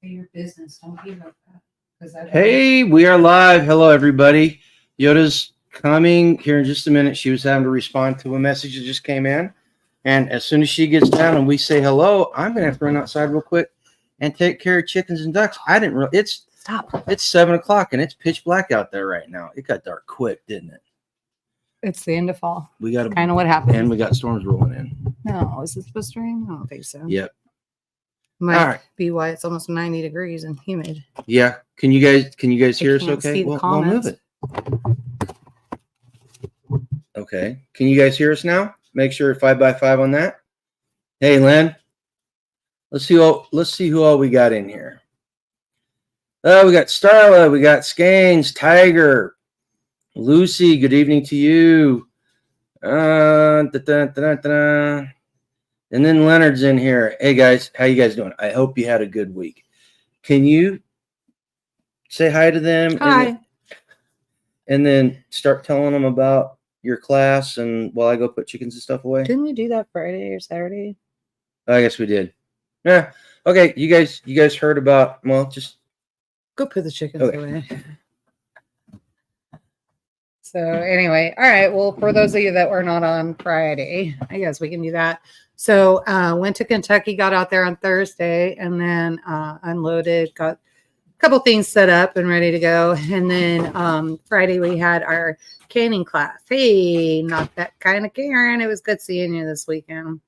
your business. Don't be like that. Hey, we are live. Hello, everybody. Yoda's coming here in just a minute. She was having to respond to a message that just came in. And as soon as she gets down and we say hello, I'm going to have to run outside real quick and take care of chickens and ducks. I didn't really. It's 7 o'clock and it's pitch black out there right now. It got dark quick, didn't it? It's the end of fall. We got kind of what happened. And we got storms rolling in. No, is it supposed to rain? I don't think so. Yep. Might be why it's almost 90 degrees and humid. Yeah. Can you guys hear us okay? We'll move it. Okay. Can you guys hear us now? Make sure 5x5 on that. Hey, Len. Let's see who all we got in here. We got Starla, we got Scanes, Tiger, Lucy, good evening to you. And then Leonard's in here. Hey guys, how you guys doing? I hope you had a good week. Can you say hi to them? Hi. And then start telling them about your class and while I go put chickens and stuff away. Didn't we do that Friday or Saturday? I guess we did. Yeah. Okay. You guys heard about, well, just go put the chickens away. So anyway, all right. Well, for those of you that were not on Friday, I guess we can do that. So went to Kentucky, got out there on Thursday, and then unloaded, got a couple things set up and ready to go. And then Friday we had our canning class. Hey, not that kind of Karen. It was good seeing you this weekend.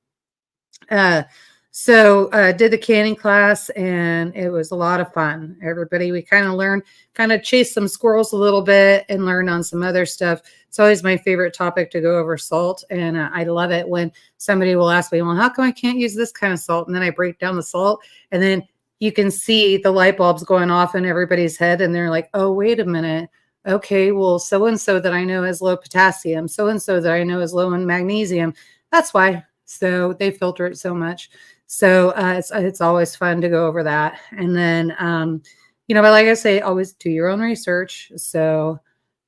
So did the canning class and it was a lot of fun. Everybody, we kind of learned, kind of chased some squirrels a little bit and learned on some other stuff. It's always my favorite topic to go over salt. And I love it when somebody will ask me, well, how come I can't use this kind of salt? And then I break down the salt and then you can see the light bulbs going off in everybody's head. And they're like, oh, wait a minute. Okay, well, so-and-so that I know is low potassium, so-and-so that I know is low in magnesium. That's why. So they filter it so much. So it's always fun to go over that. And then, but like I say, always do your own research. So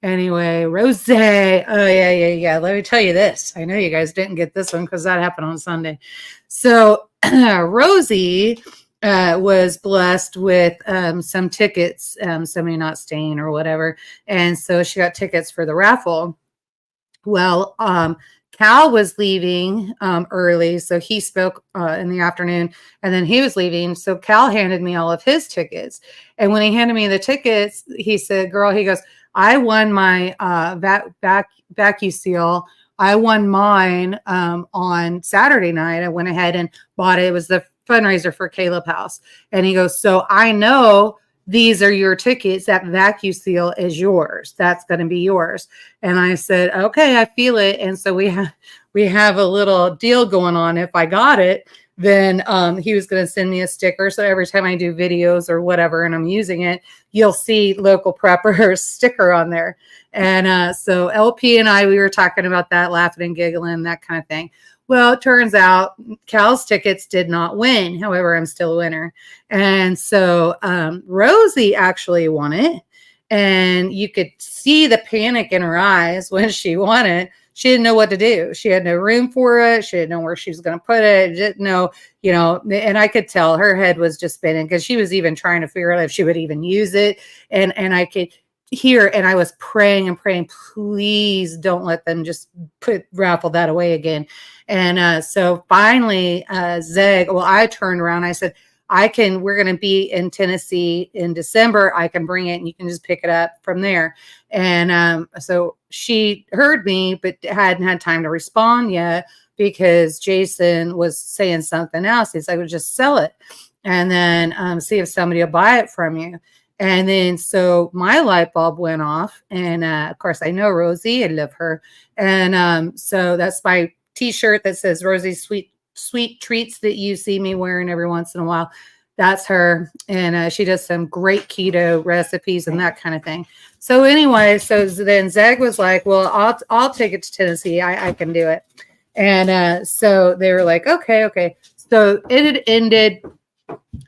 anyway, Rose. Oh, yeah. Let me tell you this. I know you guys didn't get this one because that happened on Sunday. So Rosie was blessed with some tickets, somebody not staying or whatever. And so she got tickets for the raffle. Well, Cal was leaving early, so he spoke in the afternoon, and then he was leaving. So Cal handed me all of his tickets. And when he handed me the tickets, he said, girl, he goes, I won my vacuum seal. I won mine on Saturday night. I went ahead and bought it. It was the fundraiser for Caleb House. And he goes, so I know these are your tickets. That vacuum seal is yours. That's going to be yours. And I said, okay, I feel it. And so we have a little deal going on. If I got it, then he was going to send me a sticker. So every time I do videos or whatever, and I'm using it, you'll see Local Prepper sticker on there. And so LP and we were talking about that, laughing and giggling, that kind of thing. Well, it turns out Cal's tickets did not win. However, I'm still a winner. And so Rosie actually won it. And you could see the panic in her eyes when she won it. She didn't know what to do. She had no room for it. She didn't know where she was going to put it. Didn't know, and I could tell her head was just spinning because she was even trying to figure out if she would even use it. And I could hear, and I was praying, please don't let them just raffle that away again. And so finally, Zeg, I turned around. I said, we're going to be in Tennessee in December. I can bring it and you can just pick it up from there. And so she heard me, but hadn't had time to respond yet because Jason was saying something else. He's like, well, just sell it and then see if somebody will buy it from you. And then so my light bulb went off. And of course, I know Rosie. I love her. And so that's my T-shirt that says Rosie's sweet treats that you see me wearing every once in a while. That's her. And she does some great keto recipes and that kind of thing. So anyway, so then Zeg was like, well, I'll take it to Tennessee. I can do it. And so they were like, okay. So it had ended.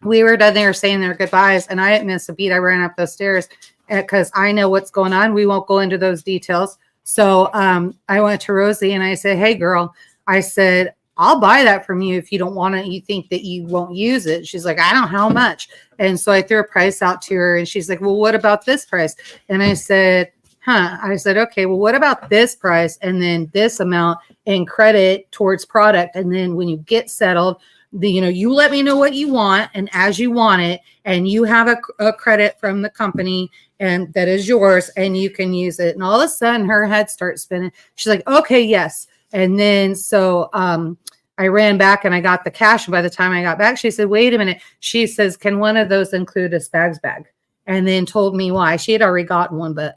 We were done there saying their goodbyes, and I didn't miss a beat. I ran up those stairs because I know what's going on. We won't go into those details. So I went to Rosie and I said, hey, girl, I said, I'll buy that from you if you don't want it. You think that you won't use it. She's like, I don't know how much. And so I threw a price out to her and she's like, well, what about this price? And I said, I said, okay, well, what about this price? And then this amount in credit towards product. And then when you get settled, you let me know what you want. And as you want it, and you have a credit from the company and that is yours and you can use it. And all of a sudden her head starts spinning. She's like, okay, yes. And then, so, I ran back and I got the cash. And by the time I got back, she said, wait a minute. She says, can one of those include a Spags bag? And then told me why. She had already gotten one, but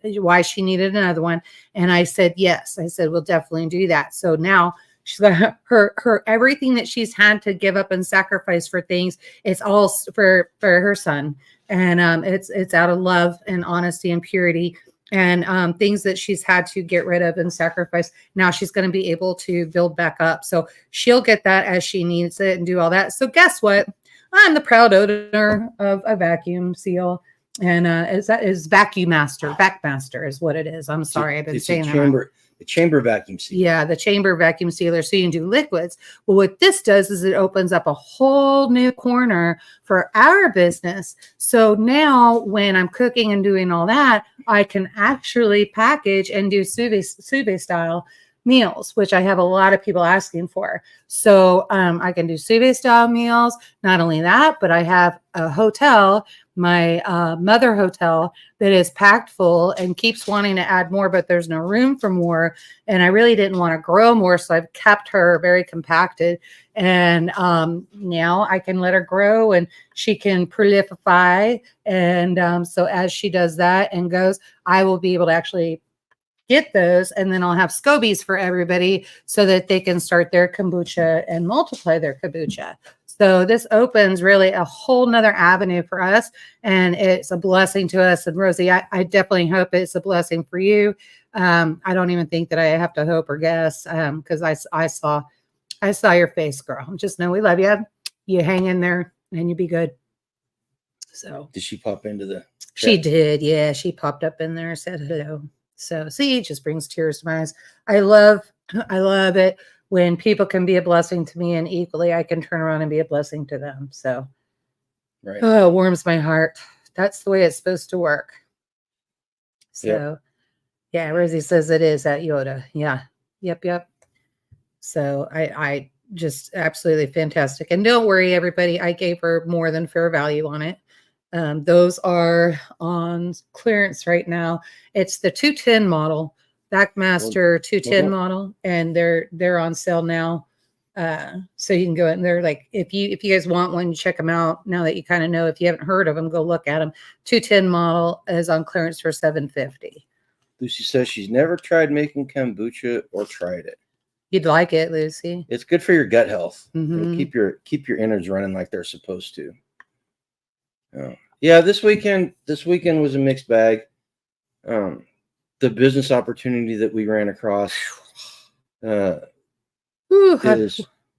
why she needed another one. And I said, yes. I said, we'll definitely do that. So now she's got her everything that she's had to give up and sacrifice for things. It's all for her son. And it's out of love and honesty and purity. And things that she's had to get rid of and sacrifice. Now she's going to be able to build back up. So she'll get that as she needs it and do all that. So guess what? I'm the proud owner of a vacuum seal. And is Vacuum Master. Vac Master is what it is. I'm sorry. I've been saying that. The chamber vacuum sealer. Yeah, the chamber vacuum sealer. So you can do liquids. Well, what this does is it opens up a whole new corner for our business. So now when I'm cooking and doing all that, I can actually package and do sous vide style meals, which I have a lot of people asking for. So I can do sous vide style meals. Not only that, but I have a hotel, my mother hotel, that is packed full and keeps wanting to add more, but there's no room for more. And I really didn't want to grow more. So I've kept her very compacted. And now I can let her grow and she can proliferate. And so as she does that and goes, I will be able to actually get those. And then I'll have scobies for everybody so that they can start their kombucha and multiply their kombucha. So this opens really a whole nother avenue for us. And it's a blessing to us. And Rosie, I definitely hope it's a blessing for you. I don't even think that I have to hope or guess because I saw your face, girl. Just know we love you. You hang in there and you be good. So did she pop into the chat? She did. Yeah. She popped up in there and said hello. So see, it just brings tears to my eyes. I love it when people can be a blessing to me and equally I can turn around and be a blessing to them. So right. Oh, it warms my heart. That's the way it's supposed to work. So yeah, Rosie says it is at Yoda. Yeah. Yep. So I just absolutely fantastic. And don't worry, everybody, I gave her more than fair value on it. Those are on clearance right now. It's the 210 model, Backmaster 210 model, and they're on sale now. So you can go in there. Like if you guys want one, check them out. Now that you kind of know, if you haven't heard of them, go look at them. 210 model is on clearance for $750. Lucy says she's never tried making kombucha or tried it. You'd like it, Lucy. It's good for your gut health. Mm-hmm. It'll keep your innards running like they're supposed to. Yeah, this weekend was a mixed bag. The business opportunity that we ran across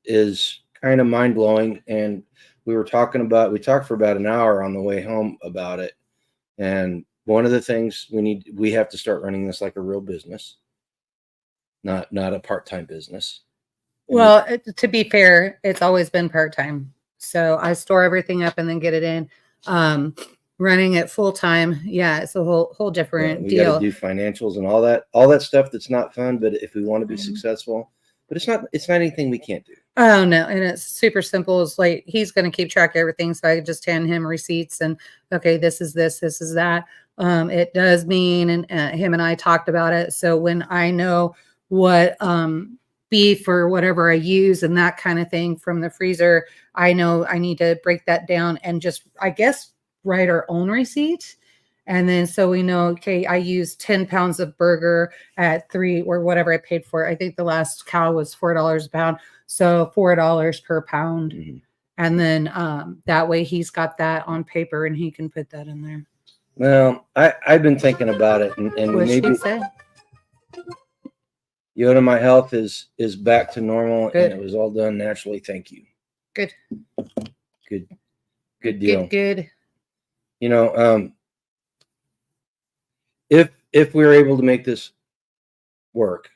is kind of mind blowing, and we talked for about an hour on the way home about it. And one of the things we have to start running this like a real business, not a part-time business. Well, to be fair, it's always been part-time. So I store everything up and then get it in. Running it full time, yeah, it's a whole different deal. We got to do financials and all that stuff that's not fun, but if we want to be successful, but it's not anything we can't do. Oh no, and it's super simple. It's like he's going to keep track of everything, so I could just hand him receipts and okay, this is that. It does mean, and him and I talked about it. So when I know what beef or whatever I use and that kind of thing from the freezer, I know I need to break that down and just, I guess, write our own receipt. And then so we know, okay, I used 10 pounds of burger at $3 or whatever I paid for it. I think the last cow was $4 a pound. So $4 per pound. Mm-hmm. And then that way he's got that on paper and he can put that in there. Well, I've been thinking about it and maybe Yoda, my health is back to normal. Good. And it was all done naturally. Thank you. Good deal. Good. You know, if we're able to make this work,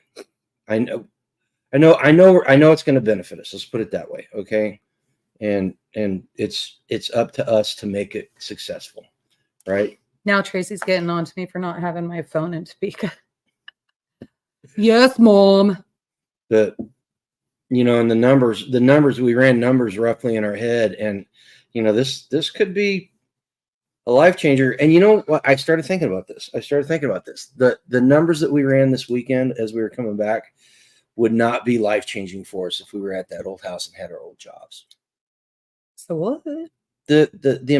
I know I know it's going to benefit us. Let's put it that way. Okay. And it's up to us to make it successful. Right. Now Tracy's getting on to me for not having my phone in speaker. Yes, Mom. But, and the numbers, we ran numbers roughly in our head. And, this could be a life changer. And you know what? I started thinking about this. The numbers that we ran this weekend as we were coming back would not be life changing for us if we were at that old house and had our old jobs. So what? The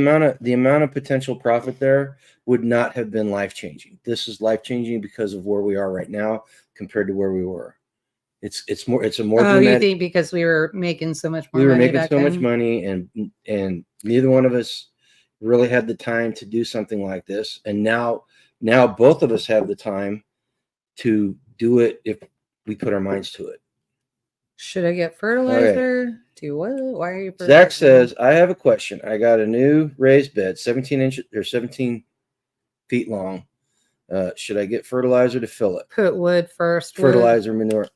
amount of potential profit there would not have been life changing. This is life changing because of where we are right now compared to where we were. It's a more dramatic. You think because we were making so much more we were money making back so then? much money, and neither one of us really had the time to do something like this. And now both of us have the time to do it if we put our minds to it. Should I get fertilizer? Okay. Do what? Why are you? Zach says, I have a question. I got a new raised bed, 17 inches or 17 feet long. Should I get fertilizer to fill it? Put wood first. Fertilizer, manure.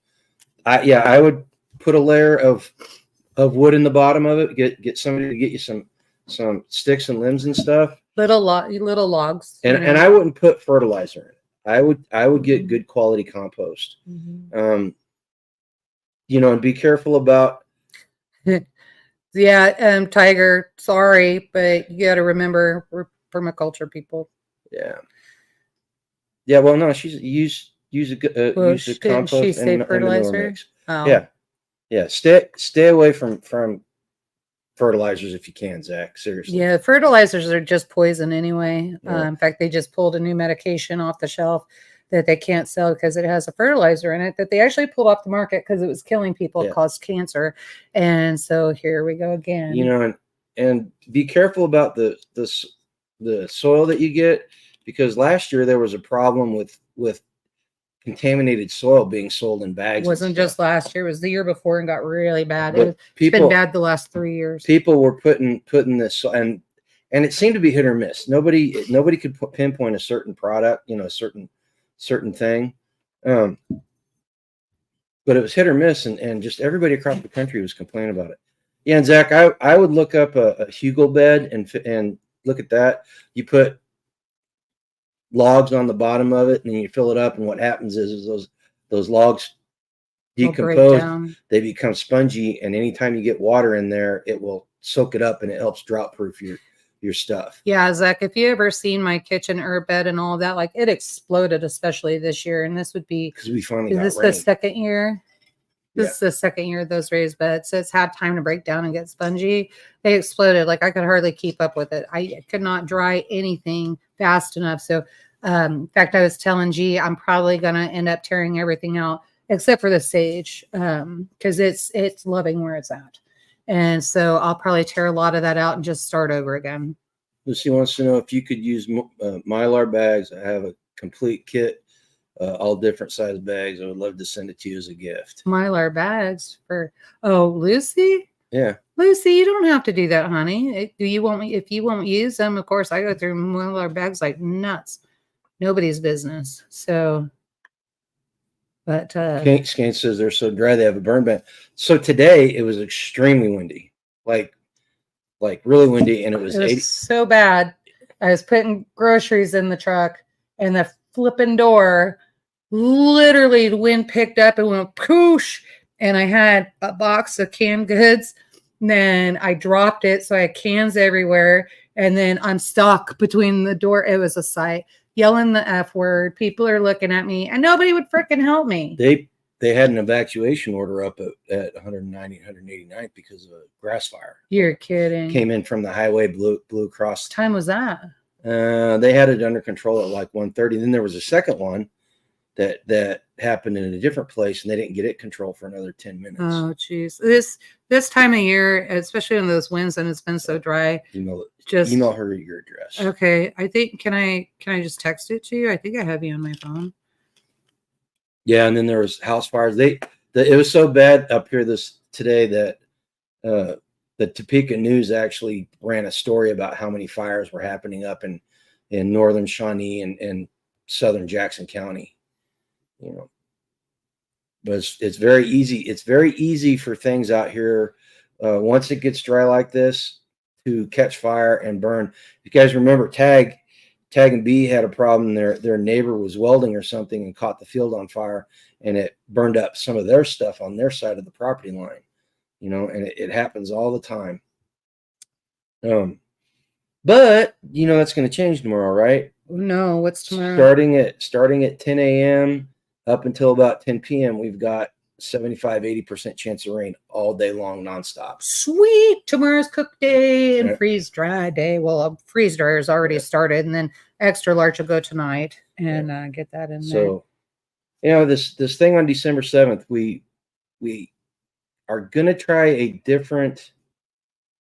I would put a layer of wood in the bottom of it. Get somebody to get you some sticks and limbs and stuff. Little logs. And I wouldn't put fertilizer in it. I would get good quality compost. Mm-hmm. And be careful about. Yeah, Tiger, sorry, but you got to remember we're permaculture people. Yeah. Yeah, well, no, she's use a compost she say and fertilizer? Mix. Oh. Yeah. Stay away from fertilizers if you can, Zach. Seriously. Yeah, fertilizers are just poison anyway. Yeah. In fact, they just pulled a new medication off the shelf that they can't sell because it has a fertilizer in it that they actually pulled off the market because it was killing people. It caused cancer. And so here we go again. And be careful about the soil that you get, because last year there was a problem with contaminated soil being sold in bags. It wasn't just last year, it was the year before and got really bad. It's been bad the last 3 years. People were putting this, and it seemed to be hit or miss. Nobody could pinpoint a certain product, a certain thing. But it was hit or miss, and just everybody across the country was complaining about it. Yeah, and Zach, I would look up a hugel bed and look at that. You put logs on the bottom of it, and then you fill it up, and what happens is those logs decompose. They become spongy, and anytime you get water in there, it will soak it up, and it helps drought proof your stuff. Yeah, Zach, if you ever seen my kitchen herb bed and all that, like it exploded, especially this year. And this would be because we finally got rain. The second year? This is the second year of those raised beds. So it's had time to break down and get spongy. They exploded. Like I could hardly keep up with it. I could not dry anything fast enough. So in fact, I was telling G, I'm probably going to end up tearing everything out except for the sage because it's loving where it's at. And so I'll probably tear a lot of that out and just start over again. Lucy wants to know if you could use Mylar bags. I have a complete kit, all different size bags. I would love to send it to you as a gift. Mylar bags for, Lucy? Yeah. Lucy, you don't have to do that, honey. If you won't use them, of course, I go through Mylar bags like nuts. Nobody's business. So, but Skane says they're so dry they have a burn ban. So today it was extremely windy, like really windy, and it was 80. So bad. I was putting groceries in the truck, and the flipping door, literally the wind picked up and went poosh, and I had a box of canned goods. And then I dropped it, so I had cans everywhere, and then I'm stuck between the door. It was a sight. Yelling the F word. People are looking at me, and nobody would freaking help me. They had an evacuation order up at 190, 189th because of a grass fire. You're kidding. Came in from the highway, blew across. What time was that? They had it under control at like 1:30. Then there was a second one that happened in a different place, and they didn't get it control for another 10 minutes. Oh, geez. This time of year, especially in those winds, and it's been so dry. Email her your address. Okay. I think can I just text it to you? I think I have you on my phone. Yeah, and then there was house fires. It was so bad up here today that the Topeka News actually ran a story about how many fires were happening up in northern Shawnee and southern Jackson County. but it's very easy. It's very easy for things out here once it gets dry like this to catch fire and burn. You guys remember Tag and B had a problem. Their neighbor was welding or something and caught the field on fire, and it burned up some of their stuff on their side of the property line. And it happens all the time. But that's going to change tomorrow, right? No, what's tomorrow? Starting at 10 a.m. up until about 10 p.m. we've got 75-80% chance of rain all day long, nonstop. Sweet. Tomorrow's cook day and freeze dry day. Well, freeze dryer has already started, and then extra large will go tonight and get that in there. So, this thing on December 7th, we are gonna try a different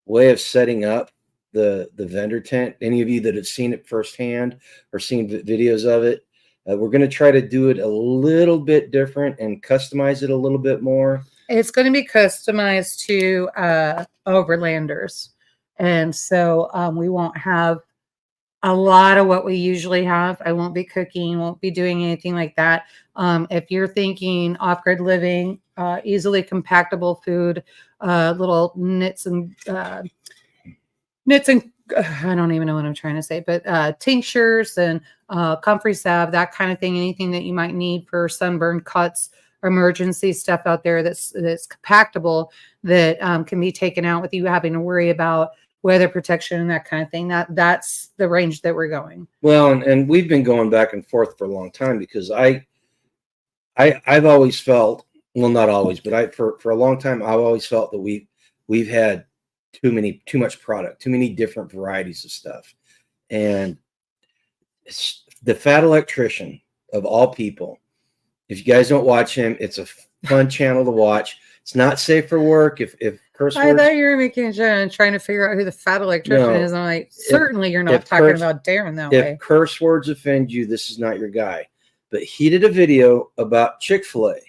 way of setting up the vendor tent. Any of you that have seen it firsthand or seen videos of it, we're going to try to do it a little bit different and customize it a little bit more. It's going to be customized to overlanders. And so we won't have a lot of what we usually have. I won't be cooking, won't be doing anything like that. If you're thinking off-grid living, easily compactable food, little knits and I don't even know what I'm trying to say, but tinctures and comfrey salve, that kind of thing, anything that you might need for sunburn cuts, emergency stuff out there that's compactable that can be taken out with you having to worry about weather protection and that kind of thing. That's the range that we're going. Well, and we've been going back and forth for a long time because I've always felt, well, not always, but for a long time I've always felt that we've had too much product, too many different varieties of stuff. And it's the Fat Electrician of all people. If you guys don't watch him, it's a fun channel to watch. It's not safe for work. If curse words, I thought you were making a joke and trying to figure out who the Fat Electrician is. I'm like, certainly you're not talking about Darren that way. If curse words offend you, this is not your guy. But he did a video about Chick-fil-A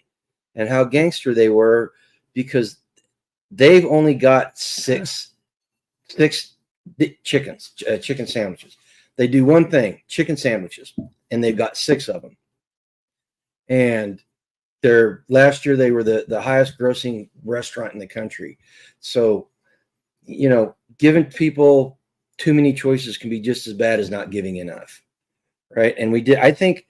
and how gangster they were because they've only got six chicken sandwiches. They do one thing, chicken sandwiches, and they've got 6 of them. And last year they were the highest grossing restaurant in the country. So, giving people too many choices can be just as bad as not giving enough. Right. And we did, I think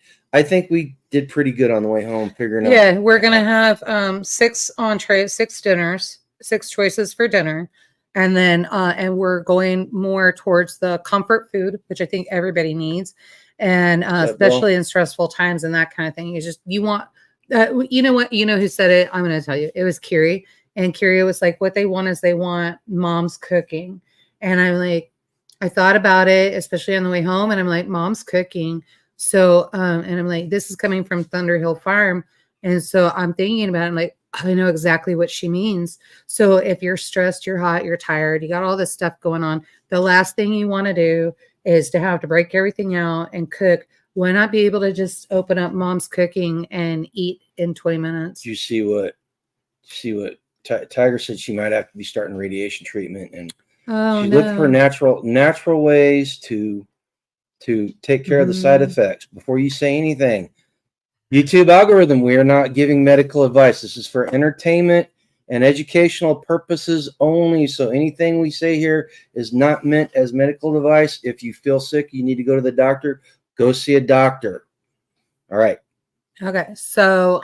we did pretty good on the way home figuring out. Yeah, we're going to have 6 entrees, 6 dinners, 6 choices for dinner. And then, and we're going more towards the comfort food, which I think everybody needs. And especially in stressful times and that kind of thing. You want, you know what, who said it? I'm going to tell you. It was Kiri. And Kiri was like, what they want is they want mom's cooking. And I'm like, I thought about it, especially on the way home. And I'm like, mom's cooking. So, and I'm like, this is coming from Thunder Hill Farm. And so I'm thinking about it. I'm like, I know exactly what she means. So if you're stressed, you're hot, you're tired, you got all this stuff going on, the last thing you want to do is to have to break everything out and cook. Why not be able to just open up mom's cooking and eat in 20 minutes? You see what Tiger said? She might have to be starting radiation treatment, and she's looking for natural ways to take care of the side effects. Before you say anything, YouTube algorithm, we are not giving medical advice. This is for entertainment and educational purposes only. So anything we say here is not meant as medical advice. If you feel sick, you need to go to the doctor. Go see a doctor. All right. Okay. So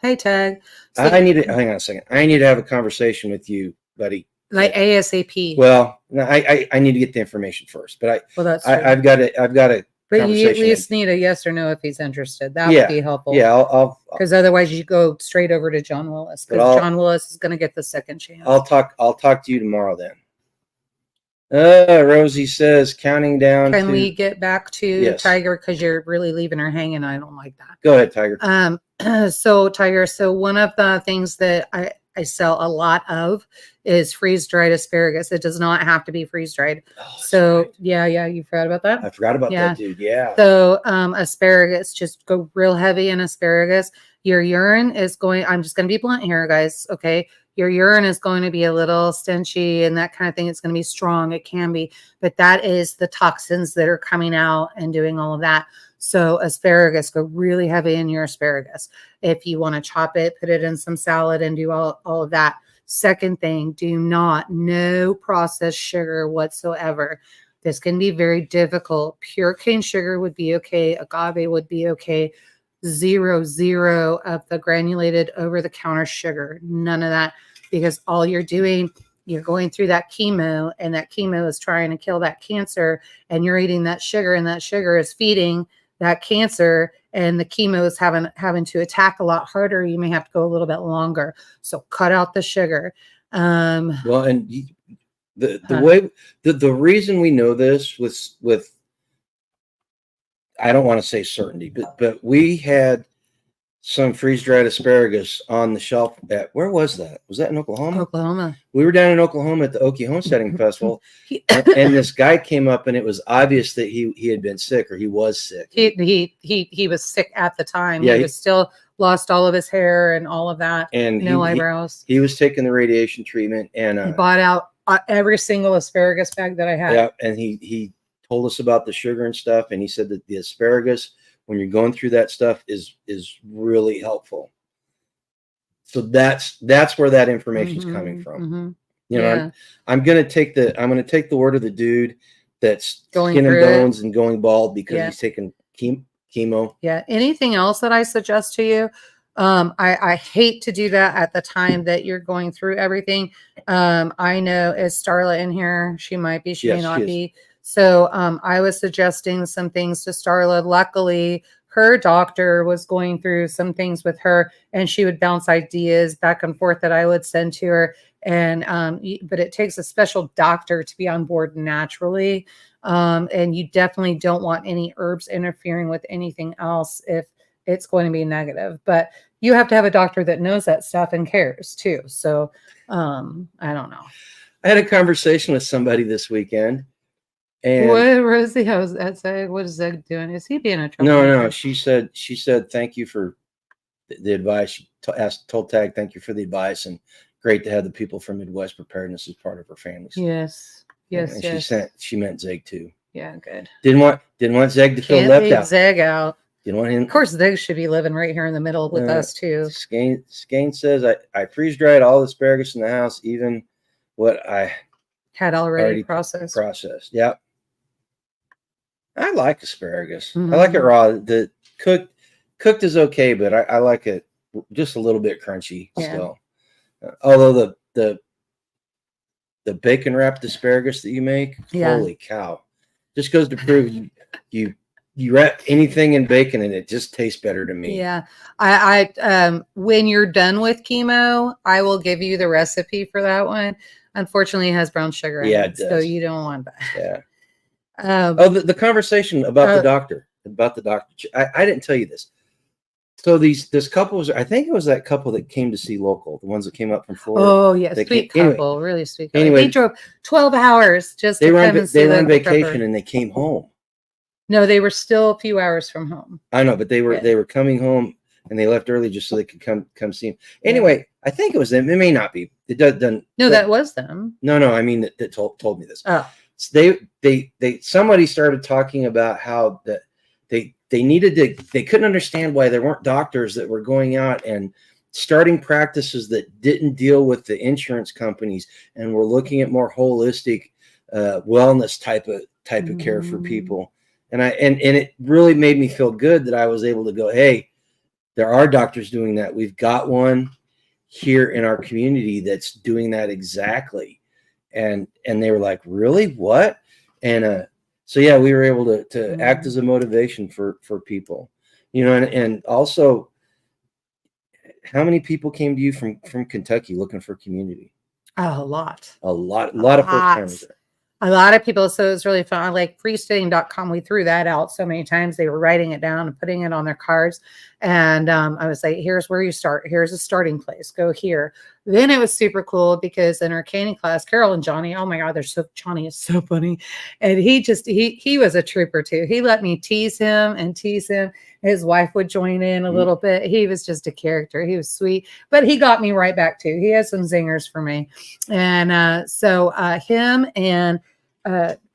Hey Tag. So, hang on a second. I need to have a conversation with you, buddy. Like ASAP. Well, I need to get the information first, but I've got to. But you at least need a yes or no if he's interested. That would be helpful. Yeah, I'll because otherwise you go straight over to John Willis because John Willis is going to get the second chance. I'll talk to you tomorrow then. Rosie says counting down. Can we get back to Tiger because you're really leaving her hanging? I don't like that. Go ahead, Tiger. So Tiger, one of the things that I sell a lot of is freeze-dried asparagus. It does not have to be freeze-dried. Right. Yeah, you forgot about that? I forgot about that, dude. Yeah. So asparagus, just go real heavy in asparagus. Your urine is going, I'm just going to be blunt here, guys, okay? Your urine is going to be a little stenchy and that kind of thing. It's going to be strong. It can be, but that is the toxins that are coming out and doing all of that. So asparagus, go really heavy in your asparagus. If you want to chop it, put it in some salad and do all of that. Second thing, no processed sugar whatsoever. This can be very difficult. Pure cane sugar would be okay. Agave would be okay. Zero of the granulated over-the-counter sugar. None of that, because all you're doing, you're going through that chemo, and that chemo is trying to kill that cancer, and you're eating that sugar, and that sugar is feeding that cancer, and the chemo is having to attack a lot harder. You may have to go a little bit longer. So cut out the sugar. Well, and the reason we know this with I don't want to say certainty, but we had some freeze-dried asparagus on the shelf at, where was that? Was that in Oklahoma? Oklahoma. We were down in Oklahoma at the Okie Homesteading Festival, and this guy came up, and it was obvious that he had been sick, or he was sick. He was sick at the time. Yeah, he was still lost all of his hair and all of that, and no eyebrows. He was taking the radiation treatment, and he bought out every single asparagus bag that I had. Yeah, and he told us about the sugar and stuff, and he said that the asparagus, when you're going through that stuff, is really helpful. So that's where that information is coming from. You know, I'm gonna take the word of the dude that's going skin and bones and going bald because he's taking chemo. Yeah. Anything else that I suggest to you? I hate to do that at the time that you're going through everything. I know, is Starla in here? She might be, she may not be. So I was suggesting some things to Starla. Luckily, her doctor was going through some things with her, and she would bounce ideas back and forth that I would send to her. And but it takes a special doctor to be on board naturally. And you definitely don't want any herbs interfering with anything else if it's going to be negative. But you have to have a doctor that knows that stuff and cares too. So I don't know. I had a conversation with somebody this weekend. And what is he? What is Zeg doing? Is he being a trouble? No. She said, thank you for the advice. She told Tag, thank you for the advice, and great to have the people from Midwest Preparedness as part of her family. Yes. And she meant Zeg too. Yeah, good. Didn't want Zeg to feel left out. Zeg out. Didn't want him. Of course, Zeg should be living right here in the middle with us too. Skane says, I freeze dried all the asparagus in the house, even what I had already processed. Yep. I like asparagus. I like it raw. The cooked is okay, but I like it just a little bit crunchy still. Although the bacon wrapped asparagus that you make, holy cow, just goes to prove you wrap anything in bacon and it just tastes better to me. Yeah, I when you're done with chemo, I will give you the recipe for that one. Unfortunately, it has brown sugar in it, so you don't want that. Yeah. The conversation about the doctor. I didn't tell you this. So this couple was, I think it was that couple that came to see local, the ones that came up from Florida. Oh yeah, sweet couple, anyway, really sweet couple. Anyway, they drove 12 hours just to come and see. They were on vacation and they came home. No, they were still a few hours from home. I know, but they were coming home and they left early just so they could come see him. Anyway, I think it was them. It may not be. It doesn't. No, that was them. No. I mean, that told me this. Oh. Somebody started talking about how that they couldn't understand why there weren't doctors that were going out and starting practices that didn't deal with the insurance companies and were looking at more holistic wellness type of care for people. And it really made me feel good that I was able to go, hey, there are doctors doing that. We've got one here in our community that's doing that exactly. And they were like, really? What? And so yeah, we were able to act as a motivation for people, you know, and also, how many people came to you from Kentucky looking for community? Oh, a lot of first-timers there. A lot of people. So it was really fun. Like freestanding.com, we threw that out so many times. They were writing it down and putting it on their cards. And I was like, here's where you start. Here's a starting place. Go here. Then it was super cool because in our canning class, Carol and Johnny, oh my God, Johnny is so funny. And he was a trooper too. He let me tease him and tease him. His wife would join in a little bit. He was just a character. He was sweet, but he got me right back too. He has some zingers for me. And so him and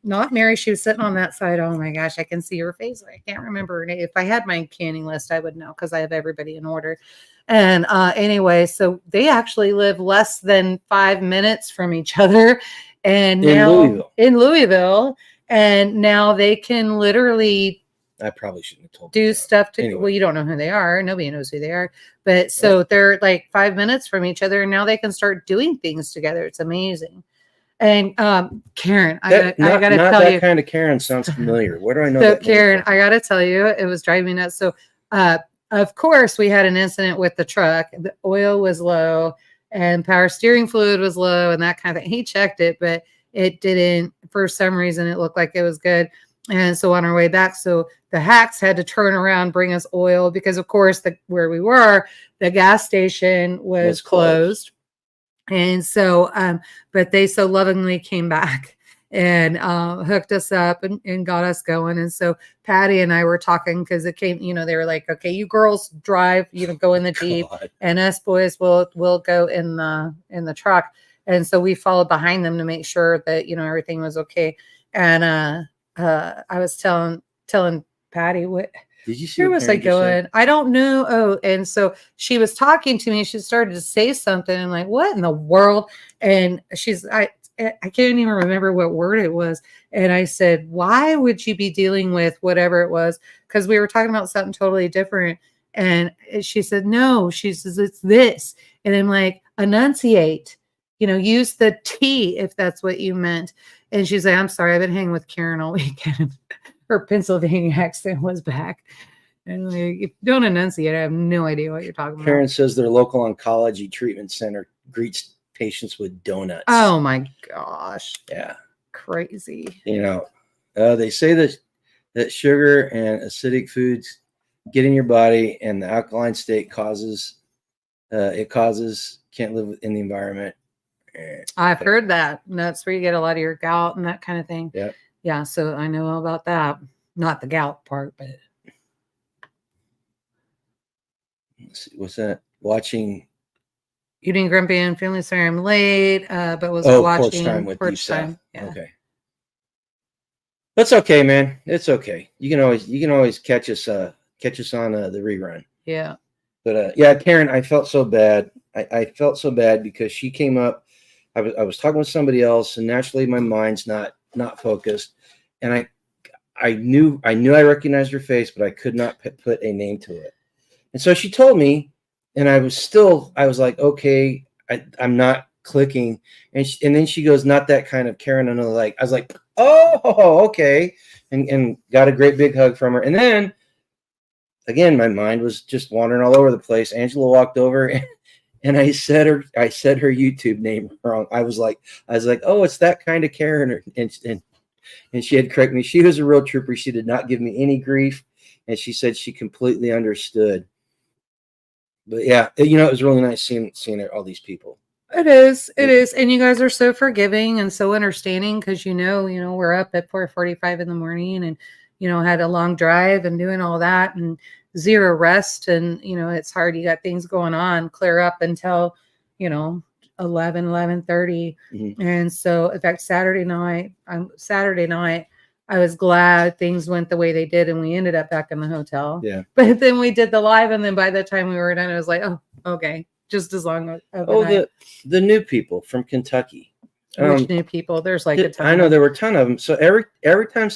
not Mary, she was sitting on that side. Oh my gosh, I can see her face. I can't remember her name. If I had my canning list, I would know because I have everybody in order. And anyway, so they actually live less than 5 minutes from each other. And now in Louisville. And now they can literally I probably shouldn't have told do stuff to well, you don't know who they are. Nobody knows who they are. But so they're like 5 minutes from each other, and now they can start doing things together. It's amazing. And Karen, I gotta tell you, kind of Karen sounds familiar. Where do I know so that? Karen, I gotta tell you, it was driving me nuts. So of course we had an incident with the truck. The oil was low and power steering fluid was low and that kind of thing. He checked it, but it didn't, for some reason it looked like it was good. And so on our way back, so the hacks had to turn around, bring us oil because of course where we were, the gas station was closed. And so, but they so lovingly came back and hooked us up and got us going. And so Patty and I were talking because it came, they were like, okay, you girls drive, go in the Jeep and us boys will go in the truck. And so we followed behind them to make sure that, everything was okay. And I was telling Patty what did you see? Where was I going? I don't know. Oh, and so she was talking to me. She started to say something. And like, what in the world? And I can't even remember what word it was. And I said, why would you be dealing with whatever it was? Because we were talking about something totally different. And she said, no. She says, it's this. And I'm like, enunciate. Use the T if that's what you meant. And she's like, I'm sorry, I've been hanging with Karen all weekend. Her Pennsylvania accent was back. And like, if you don't enunciate, I have no idea what you're talking about. Karen says their local oncology treatment center greets patients with donuts. Oh my gosh. Yeah. Crazy. They say that sugar and acidic foods get in your body and the alkaline state can't live in the environment. I've heard that. And that's where you get a lot of your gout and that kind of thing. Yeah. Yeah. So I know all about that. Not the gout part, but. Let's see, what's that? Watching. Eating grumpy and feeling sorry I'm late, but was watching Porch Time with Deep South. Yeah. Okay. That's okay, man. It's okay. You can always catch us on the rerun. Yeah. But yeah, Karen, I felt so bad. I felt so bad because she came up. I was talking with somebody else, and naturally my mind's not focused. And I knew I recognized her face, but I could not put a name to it. And so she told me, and I was like, okay, I'm not clicking. And then she goes, not that kind of Karen. And I was like, oh, okay. And got a great big hug from her. And then again, my mind was just wandering all over the place. Angela walked over and I said her YouTube name wrong. I was like, oh, it's that kind of Karen. And she had corrected me. She was a real trooper. She did not give me any grief. And she said she completely understood. But yeah, it was really nice seeing all these people. It is. And you guys are so forgiving and so understanding because, we're up at 4:45 in the morning and, had a long drive and doing all that and zero rest. And, it's hard. You got things going on, clear up until, 11:30. Mm-hmm. And so in fact, Saturday night, I was glad things went the way they did, and we ended up back in the hotel. Yeah. But then we did the live, and then by the time we were done, it was like, oh, okay, just as long as. The new people from Kentucky. Which new people? There's like a ton. I know there were a ton of them. So every time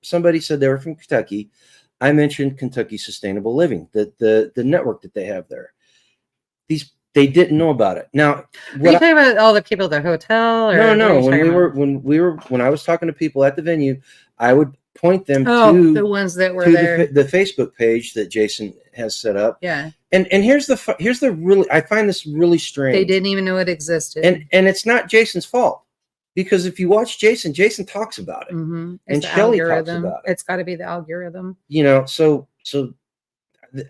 somebody said they were from Kentucky, I mentioned Kentucky Sustainable Living, the network that they have there. They didn't know about it. Now, are you talking about all the people at the hotel? Or no. When I was talking to people at the venue, I would point them to the ones that were there. The Facebook page that Jason has set up. Yeah. And here's the really, I find this really strange. They didn't even know it existed. And it's not Jason's fault, because if you watch Jason talks about it. Mm-hmm. And Shelley talks about it. It's got to be the algorithm. So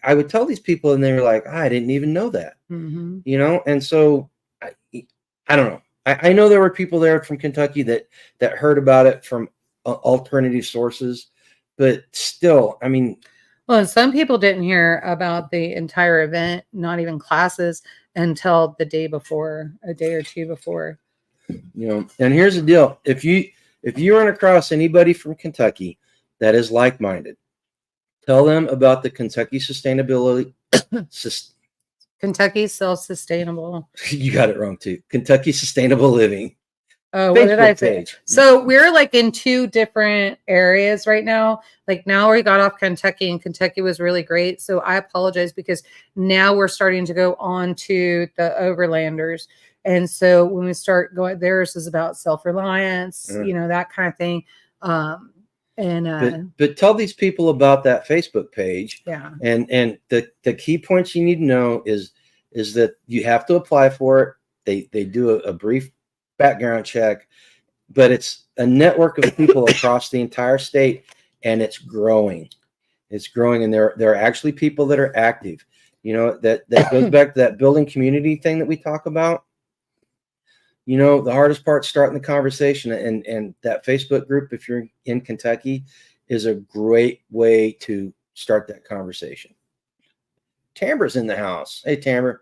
I would tell these people, and they were like, I didn't even know that, you know. And so I don't know. I know there were people there from Kentucky that heard about it from alternative sources, but still, I mean. Well, and some people didn't hear about the entire event, not even classes, until the day before, a day or two before. You know, and here's the deal: if you run across anybody from Kentucky that is like-minded, tell them about the Kentucky Sustainability. Kentucky Self-Sustainable. You got it wrong too. Kentucky Sustainable Living. Oh, what did I say? So we're like in two different areas right now. Like now we got off Kentucky, and Kentucky was really great. So I apologize, because now we're starting to go on to the Overlanders. And so when we start going, theirs is about self-reliance, you know, that kind of thing. But tell these people about that Facebook page. Yeah. And the key points you need to know is that you have to apply for it. They do a brief background check, but it's a network of people across the entire state, and it's growing. It's growing, and there are actually people that are active. You know, that goes back to that building community thing that we talk about. You know, the hardest part is starting the conversation, and that Facebook group, if you're in Kentucky, is a great way to start that conversation. Tambra's in the house. Hey, Tambra.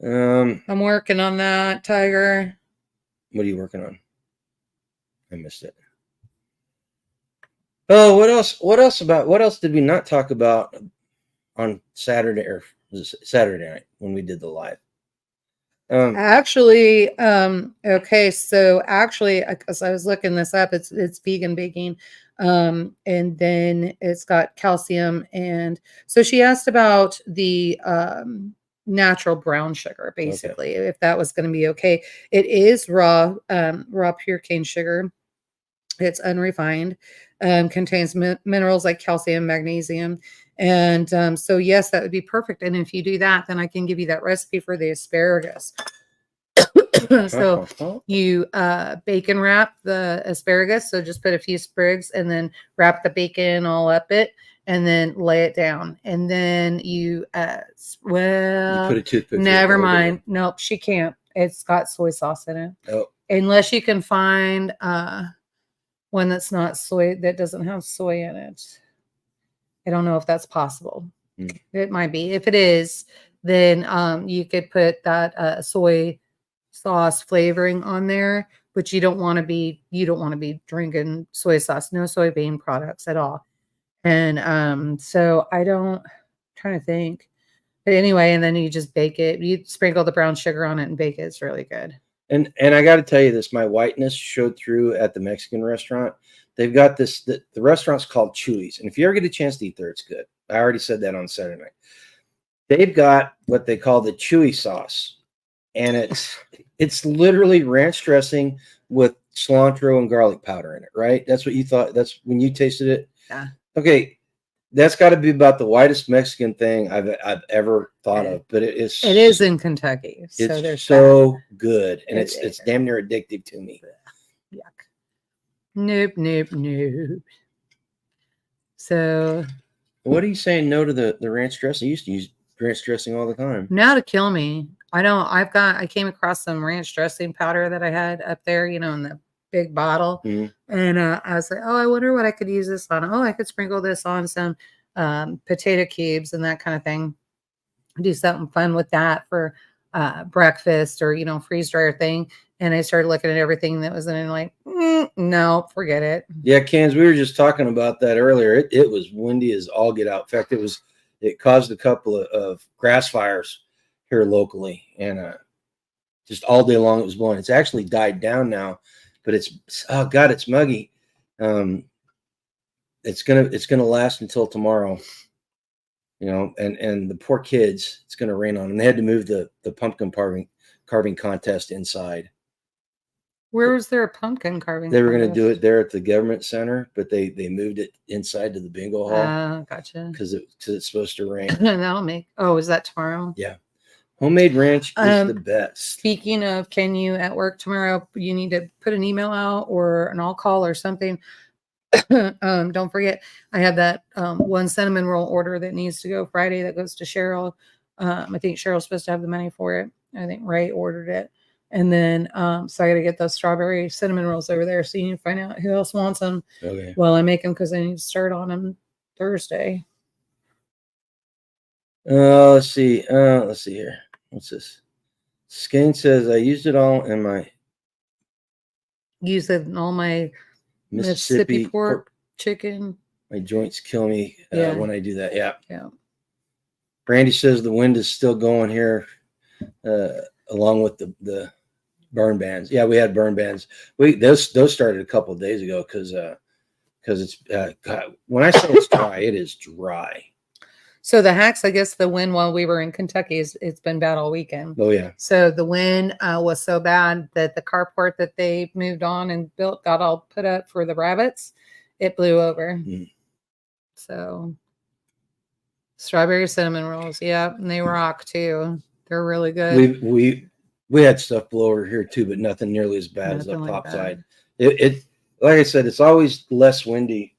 I'm working on that, Tiger. What are you working on? I missed it. Oh, what else did we not talk about on Saturday, or was it Saturday night when we did the live? Okay, so actually, because I was looking this up, it's vegan baking, and then it's got calcium, and so she asked about the natural brown sugar, basically, if that was going to be okay. It is raw pure cane sugar. It's unrefined, contains minerals like calcium, magnesium. And so, yes, that would be perfect. And if you do that, then I can give you that recipe for the asparagus. So you bacon wrap the asparagus. So just put a few sprigs and then wrap the bacon all up it, and then lay it down. And then you put a toothpick. Never mind. Nope, she can't. It's got soy sauce in it. Oh. Unless you can find one that's not soy, that doesn't have soy in it. I don't know if that's possible. It might be. If it is, then you could put that soy sauce flavoring on there, but you don't want to be drinking soy sauce, no soybean products at all. And so I'm trying to think. But anyway, and then you just bake it. You sprinkle the brown sugar on it and bake it. It's really good. And I got to tell you this, my whiteness showed through at the Mexican restaurant. They've got this, the restaurant's called Chuy's. And if you ever get a chance to eat there, it's good. I already said that on Saturday night. They've got what they call the Chuy sauce. And it's literally ranch dressing with cilantro and garlic powder in it, right? That's what you thought. That's when you tasted it. Yeah. Okay. That's got to be about the whitest Mexican thing I've ever thought of, but it is in Kentucky. So it's so good, and it's damn near addictive to me. Yuck. Nope. So, what are you saying no to the ranch dressing? I used to use ranch dressing all the time. Now to kill me. I came across some ranch dressing powder that I had up there, in the big bottle. And I was like, oh, I wonder what I could use this on. Oh, I could sprinkle this on some potato cubes and that kind of thing. Do something fun with that for breakfast or, freeze dryer thing. And I started looking at everything that was in it, like, no, forget it. Yeah, Cans, we were just talking about that earlier. It was windy as all get out. In fact, it caused a couple of grass fires here locally, and just all day long it was blowing. It's actually died down now, but it's muggy. It's gonna last until tomorrow, and the poor kids, it's gonna rain on them. They had to move the pumpkin carving contest inside. Where was there a pumpkin carving? They were going to do it there at the government center, but they moved it inside to the bingo hall. Gotcha. Because it's supposed to rain. Is that tomorrow? Yeah. Homemade ranch is the best. Speaking of, can you at work tomorrow, you need to put an email out or an all call or something Don't forget, I have that one cinnamon roll order that needs to go Friday that goes to Cheryl. I think Cheryl's supposed to have the money for it. I think Ray ordered it. And then, so I got to get those strawberry cinnamon rolls over there. So you can find out who else wants them. Okay. Well, I make them because I need to start on them Thursday. Let's see. Let's see here. What's this? Skane says I used it all in my Use it in all my Mississippi pork, chicken. My joints kill me Yeah. when I do that. Yeah. Yeah. Brandy says the wind is still going here, along with the burn bans. Yeah, we had burn bans. Those started a couple of days ago because it's God, when I say it's dry, it is dry. So the hacks, I guess the wind while we were in Kentucky it's been bad all weekend. Oh yeah. So the wind was so bad that the carport that they moved on and built got all put up for the rabbits. It blew over. Mm. So strawberry cinnamon rolls, yeah, and they rock too. They're really good. We had stuff blow over here too, but nothing nearly as bad as up Nothing like top side. It like I said, it's always less windy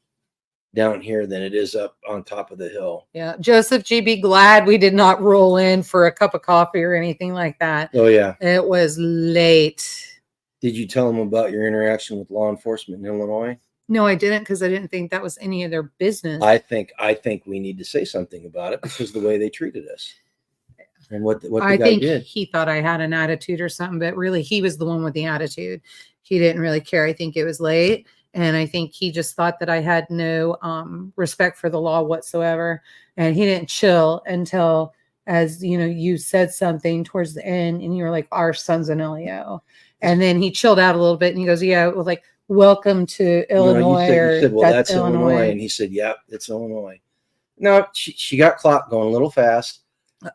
down here than it is up on top of the hill. Yeah. Joseph G, be glad we did not roll in for a cup of coffee or anything like that. Oh yeah. It was late. Did you tell them about your interaction with law enforcement in Illinois? No, I didn't, because I didn't think that was any of their business. I think we need to say something about it because the way they treated us and what the I guy think did. he thought I had an attitude or something, but really he was the one with the attitude. He didn't really care. I think it was late. And I think he just thought that I had no respect for the law whatsoever. And he didn't chill until, as you know, you said something towards the end and you were like, our son's an LEO. And then he chilled out a little bit and he goes, yeah, it was like, welcome to Illinois. You said, well, that's Illinois. And he said, yeah, it's Illinois. No, she got clocked going a little fast.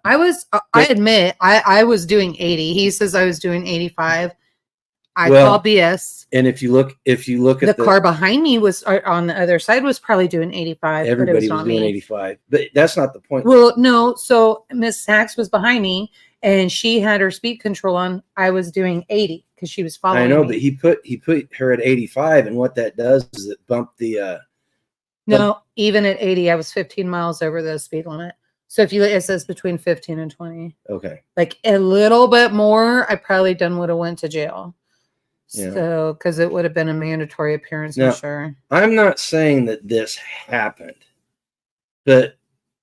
I admit, I was doing 80. He says I was doing 85. I call BS. And if you look at the car behind me was on the other side was probably doing 85. Everybody was doing 85, but that's not the point. Well, no. So Miss Sachs was behind me and she had her speed control on. I was doing 80 because she was following. I know, me. but he put her at 85, and what that does is it bumped the. No, even at 80, I was 15 miles over the speed limit. So if you look, it says between 15 and 20. Okay. Like a little bit more, I probably would have went to jail. Yeah. So, because it would have been a mandatory appearance for sure. I'm not saying that this happened, but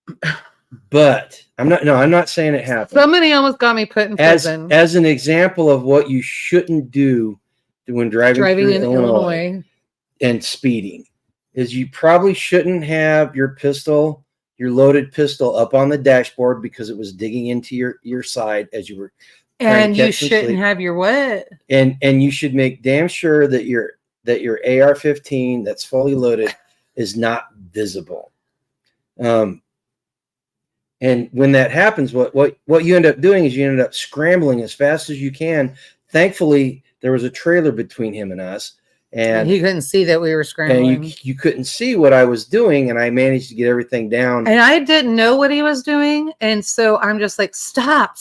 I'm not saying it happened. Somebody almost got me put in prison. As an example of what you shouldn't do when driving in Illinois and speeding is you probably shouldn't have your loaded pistol up on the dashboard because it was digging into your side as you were. And you shouldn't have your what? And you should make damn sure that your AR-15 that's fully loaded is not visible. And when that happens, what you end up doing is you end up scrambling as fast as you can. Thankfully, there was a trailer between him and us, and he couldn't see that we were scrambling. And you couldn't see what I was doing, and I managed to get everything down. And I didn't know what he was doing, and so I'm just like, stop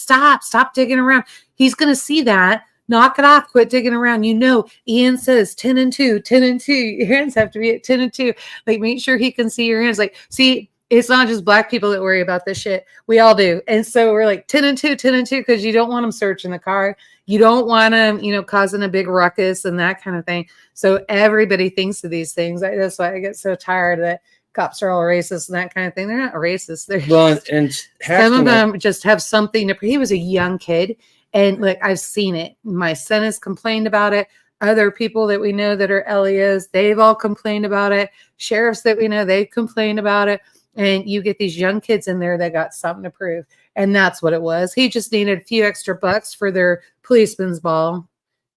digging around. He's gonna see that. Knock it off. Quit digging around. You know, Ian says 10 and 2, 10 and 2. Your hands have to be at 10 and 2. Like, make sure he can see your hands. Like, see, it's not just black people that worry about this shit. We all do. And so we're like 10 and 2, 10 and 2, because you don't want them searching the car. You don't want them, causing a big ruckus and that kind of thing. So everybody thinks of these things. That's why I get so tired that cops are all racist and that kind of thing. They're not racist. They're and some of them just have something to. He was a young kid. And like, I've seen it. My son has complained about it. Other people that we know that are LEOs, they've all complained about it. Sheriffs that we know, they've complained about it. And you get these young kids in there that got something to prove. And that's what it was. He just needed a few extra bucks for their policeman's ball.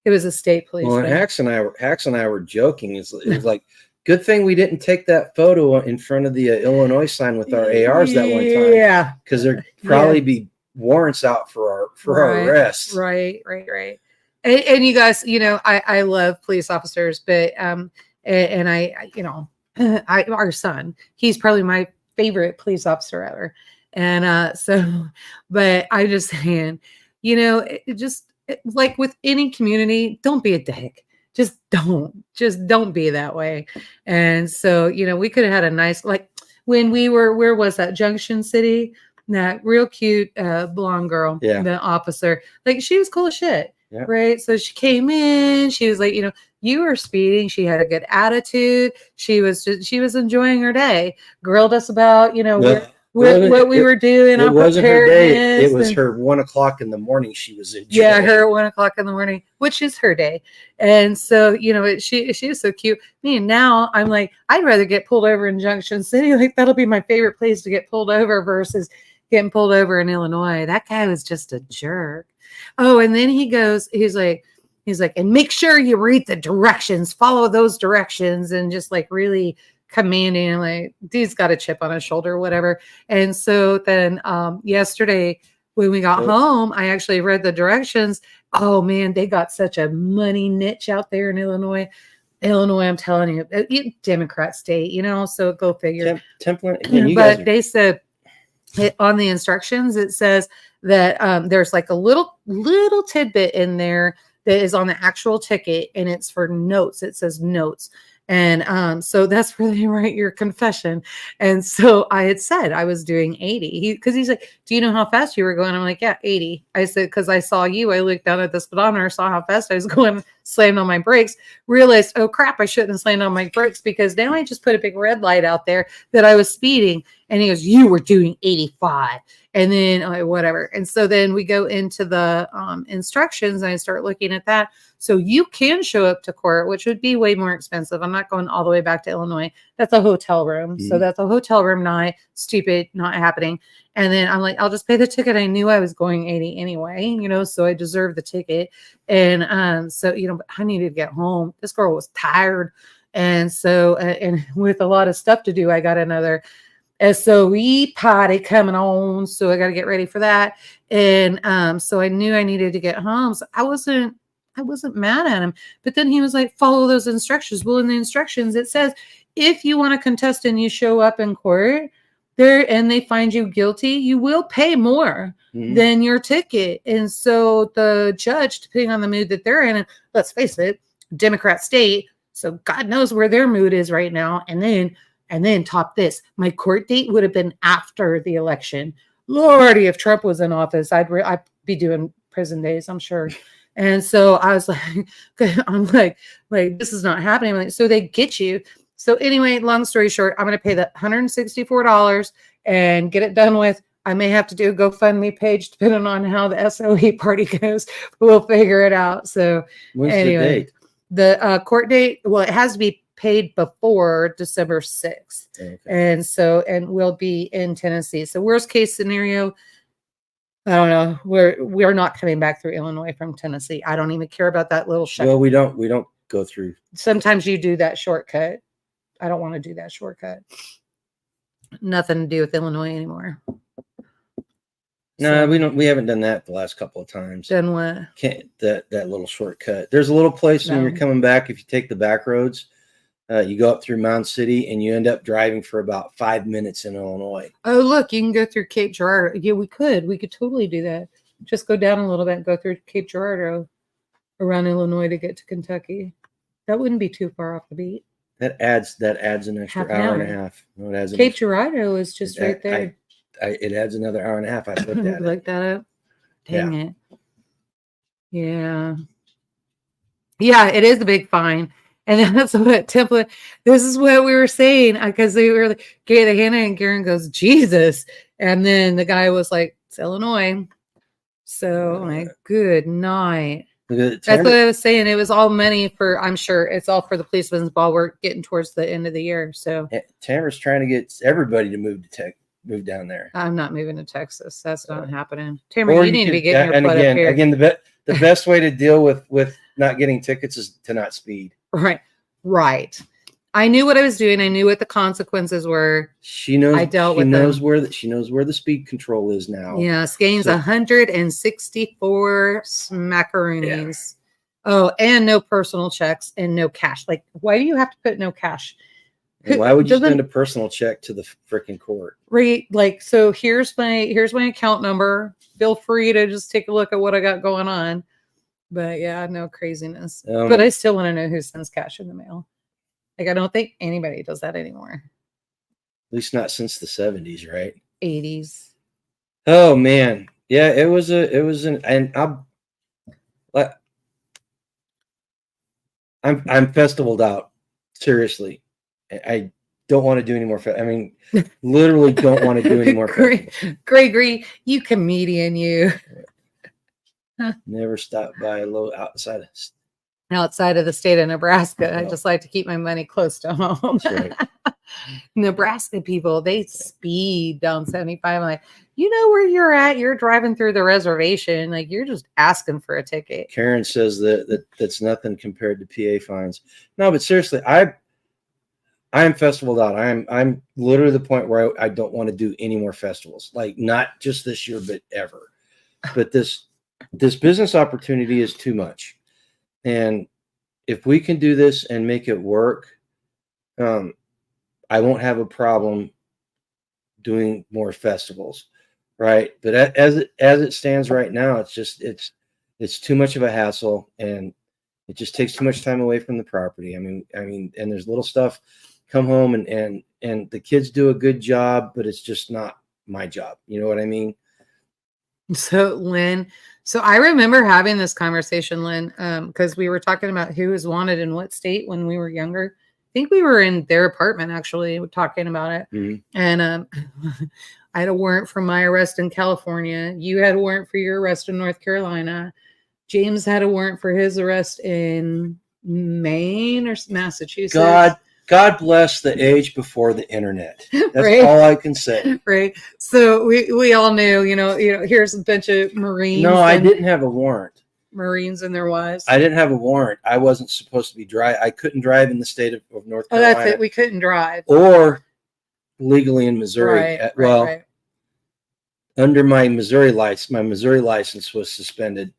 It was a state policeman. Well, and Hax and I were joking. It was like, good thing we didn't take that photo in front of the Illinois sign with our ARs that one time. Yeah. Because there'd probably be warrants out for our arrest. Right. And you guys, I love police officers, but and our son, he's probably my favorite police officer ever. And but I just saying, like with any community, don't be a dick. just don't be that way. And so, we could have had a nice, like when we were, where was that, Junction City? That real cute blonde girl, the officer, like she was cool as shit. Yeah. Right. So she came in, she was like, you were speeding. She had a good attitude. She was enjoying her day, grilled us about, what we were doing. It wasn't her day. It was her 1 o'clock in the morning. She was enjoying. Yeah, her 1 o'clock in the morning, which is her day. And so, she is so cute. Me, and now I'm like, I'd rather get pulled over in Junction City. Like that'll be my favorite place to get pulled over versus getting pulled over in Illinois. That guy was just a jerk. Oh, and then he's like, and make sure you read the directions, follow those directions, and just like really commanding, like dude's got a chip on his shoulder or whatever. And so then yesterday when we got home, I actually read the directions. Oh man, they got such a money niche out there in Illinois. I'm telling you, Democrat state, so go figure. But they said on the instructions, it says that there's like a little tidbit in there that is on the actual ticket, and it's for notes. It says notes. And so that's where they write your confession. And so I had said I was doing 80. Because he's like, do you know how fast you were going? I'm like, yeah, 80. I said, because I saw you. I looked down at the speedometer, saw how fast I was going, slammed on my brakes, realized, oh crap, I shouldn't have slammed on my brakes because now I just put a big red light out there that I was speeding. And he goes, you were doing 85. And then whatever. And so then we go into the instructions and I start looking at that. So you can show up to court, which would be way more expensive. I'm not going all the way back to Illinois. That's a hotel room. Mm-hmm. So that's a hotel room night. Stupid, not happening. And then I'm like, I'll just pay the ticket. I knew I was going 80 anyway, so I deserved the ticket. And so, but I needed to get home. This girl was tired. And so, and with a lot of stuff to do, I got another SOE party coming on. So I got to get ready for that. And so I knew I needed to get home. So I wasn't mad at him. But then he was like, follow those instructions. Well, in the instructions, it says, if you want to contest and you show up in court there and they find you guilty, you will pay more than your ticket. And so the judge, depending on the mood that they're in, and let's face it, Democrat state, so God knows where their mood is right now. And then top this, my court date would have been after the election. Lordy, if Trump was in office, I'd be doing prison days, I'm sure. And so I was like, I'm like, this is not happening. Like, so they get you. So anyway, long story short, I'm going to pay the $164 and get it done with. I may have to do a GoFundMe page depending on how the SOE party goes. We'll figure it out. So anyway, the court date, well, it has to be paid before December 6th. Okay. And we'll be in Tennessee. So worst case scenario, I don't know. We're not coming back through Illinois from Tennessee. I don't even care about that little shortcut. Well, we don't go through. Sometimes you do that shortcut. I don't want to do that shortcut. Nothing to do with Illinois anymore. No, we haven't done that the last couple of times. Done what? That little shortcut. There's a little place when you're coming back, if you take the back roads, you go up through Mound City and you end up driving for about 5 minutes in Illinois. Oh, look, you can go through Cape Girardeau. Yeah, we could totally do that. Just go down a little bit and go through Cape Girardeau around Illinois to get to Kentucky. That wouldn't be too far off the beat. That adds an extra hour and a half. No, it adds Cape Girardeau is just right there. It adds another hour and a half. I looked at it. Look that up. Dang it. Yeah. Yeah, it is a big fine. And that's what template. This is what we were saying because they were like, Hannah and Garen goes, Jesus. And then the guy was like, it's Illinois. So like, good night. That's what I was saying. It was all money for, I'm sure it's all for the policeman's ball. We're getting towards the end of the year. So Tamara's trying to get everybody to move down there. I'm not moving to Texas. That's not happening. Tamara, you need to be getting your butt up here. Again, the best way to deal with not getting tickets is to not speed. Right. I knew what I was doing. I knew what the consequences were. She knows. I dealt with them. She knows where the speed control is now. Yes, gains 164 smackaroonies. Yeah. Oh, and no personal checks and no cash. Like, why do you have to put no cash? And why would you send a personal check to the freaking court? Right. Like, so here's my account number. Feel free to just take a look at what I got going on. But yeah, no craziness. Um, But I still want to know who sends cash in the mail. Like, I don't think anybody does that anymore. At least not since the 70s, right? 80s. Oh man. Yeah, it was and I'm festivaled out. Seriously. I don't want to do any more. I mean, literally don't want to do any more. Gregory, you comedian, you. Never stopped by a low outside of the state of Nebraska. No. I just like to keep my money close to home. Right. Nebraska people, they speed down 75. I'm like, you know where you're at? You're driving through the reservation. Like, you're just asking for a ticket. Karen says that's nothing compared to PA fines. No, but seriously, I'm festivaled out. I'm literally the point where I don't want to do any more festivals. Like, not just this year, but ever. But this business opportunity is too much. And if we can do this and make it work, I won't have a problem doing more festivals, right? But as it stands right now, it's too much of a hassle, and it just takes too much time away from the property. I mean, and there's little stuff. Come home and the kids do a good job, but it's just not my job. You know what I mean? So Lynn, I remember having this conversation, Lynn, because we were talking about who was wanted in what state when we were younger. I think we were in their apartment actually talking about it. Mm-hmm. And I had a warrant for my arrest in California. You had a warrant for your arrest in North Carolina. James had a warrant for his arrest in Maine or Massachusetts. God bless the age before the internet. That's right? All I can say. Right. So we all knew, here's a bunch of Marines. No, I didn't have a warrant. Marines and their wives. I didn't have a warrant. I wasn't supposed to be driving. I couldn't drive in the state of North Carolina. Oh, that's it. We couldn't drive. Or legally in Missouri. Right. Under my Missouri license was suspended.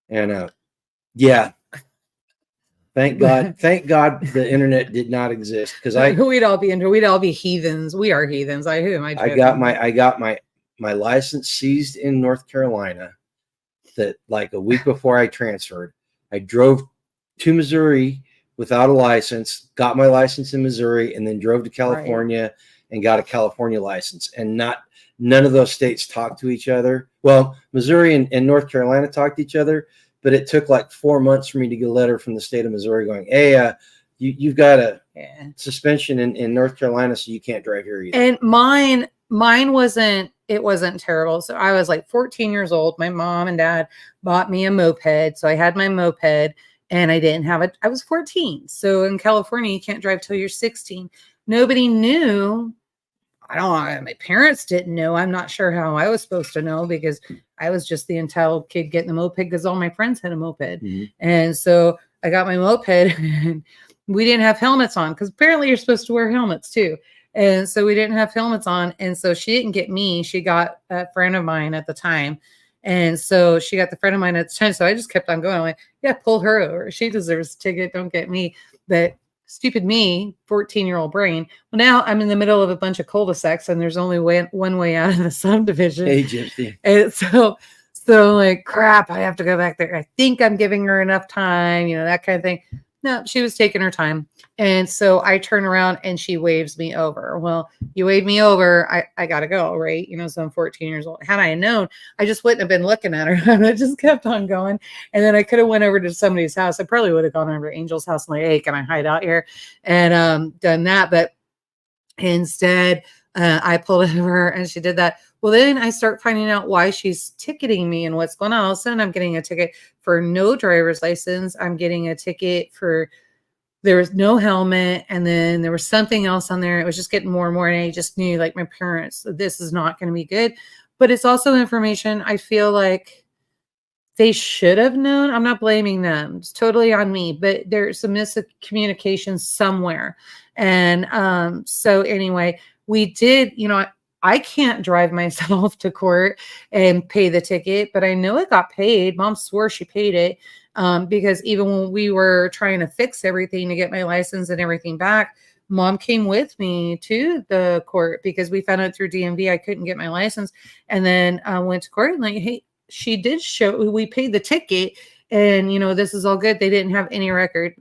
And yeah. Thank God the internet did not exist, because we'd all be heathens. We are heathens. Who am I joking? I got my license seized in North Carolina. That like a week before I transferred, I drove to Missouri without a license, got my license in Missouri, and then drove to California and got a California license. And none of those states talk to each other. Well, Missouri and North Carolina talk to each other, but it took like 4 months for me to get a letter from the state of Missouri going, hey, you've got a suspension in North Carolina, so you can't drive here either. And mine wasn't terrible. So I was like 14 years old. My mom and dad bought me a moped. So I had my moped, and I didn't have it. I was 14. So in California, you can't drive till you're 16. Nobody knew. I don't know. My parents didn't know. I'm not sure how I was supposed to know, because I was just the entitled kid getting the moped because all my friends had a moped. Mm-hmm. And so I got my moped, and we didn't have helmets on, because apparently you're supposed to wear helmets too. And so we didn't have helmets on. And so she didn't get me. She got a friend of mine at the time. And so she got the friend of mine at the time. So I just kept on going. I'm like, yeah, pull her over. She deserves a ticket. Don't get me. But stupid me, 14-year-old brain. Well, now I'm in the middle of a bunch of cul-de-sacs, and there's only one way out of the subdivision. Hey, Gypsy. And so like, crap, I have to go back there. I think I'm giving her enough time, that kind of thing. No, she was taking her time. And so I turn around and she waves me over. Well, you wave me over, I got to go, right? So I'm 14 years old. Had I known, I just wouldn't have been looking at her. I just kept on going. And then I could have went over to somebody's house. I probably would have gone over to Angel's house and like, hey, can I hide out here? And done that. But instead, I pulled over and she did that. Well, then I start finding out why she's ticketing me and what's going on. All of a sudden, I'm getting a ticket for no driver's license. I'm getting a ticket for there was no helmet. And then there was something else on there. It was just getting more and more. And I just knew, like, my parents, this is not going to be good. But it's also information I feel like they should have known. I'm not blaming them. It's totally on me. But there's some miscommunication somewhere. And so anyway, we did, I can't drive myself to court and pay the ticket, but I know it got paid. Mom swore she paid it because even when we were trying to fix everything to get my license and everything back, Mom came with me to the court because we found out through DMV I couldn't get my license, and then went to court and like, hey, she did show, we paid the ticket And, this is all good. They didn't have any record,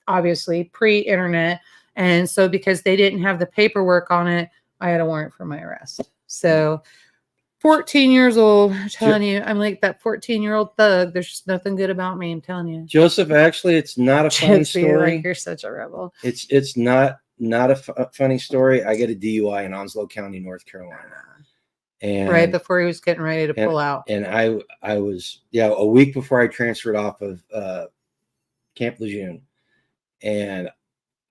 obviously, pre-internet. And so because they didn't have the paperwork on it, I had a warrant for my arrest. So 14 years old, I'm telling you, I'm like that 14-year-old thug. There's just nothing good about me. I'm telling you. Joseph, actually, it's not a funny story. Like, you're such a rebel. It's not a funny story. I get a DUI in Onslow County, North Carolina. And right before he was getting ready to pull out. And I was, a week before I transferred off of Camp Lejeune. And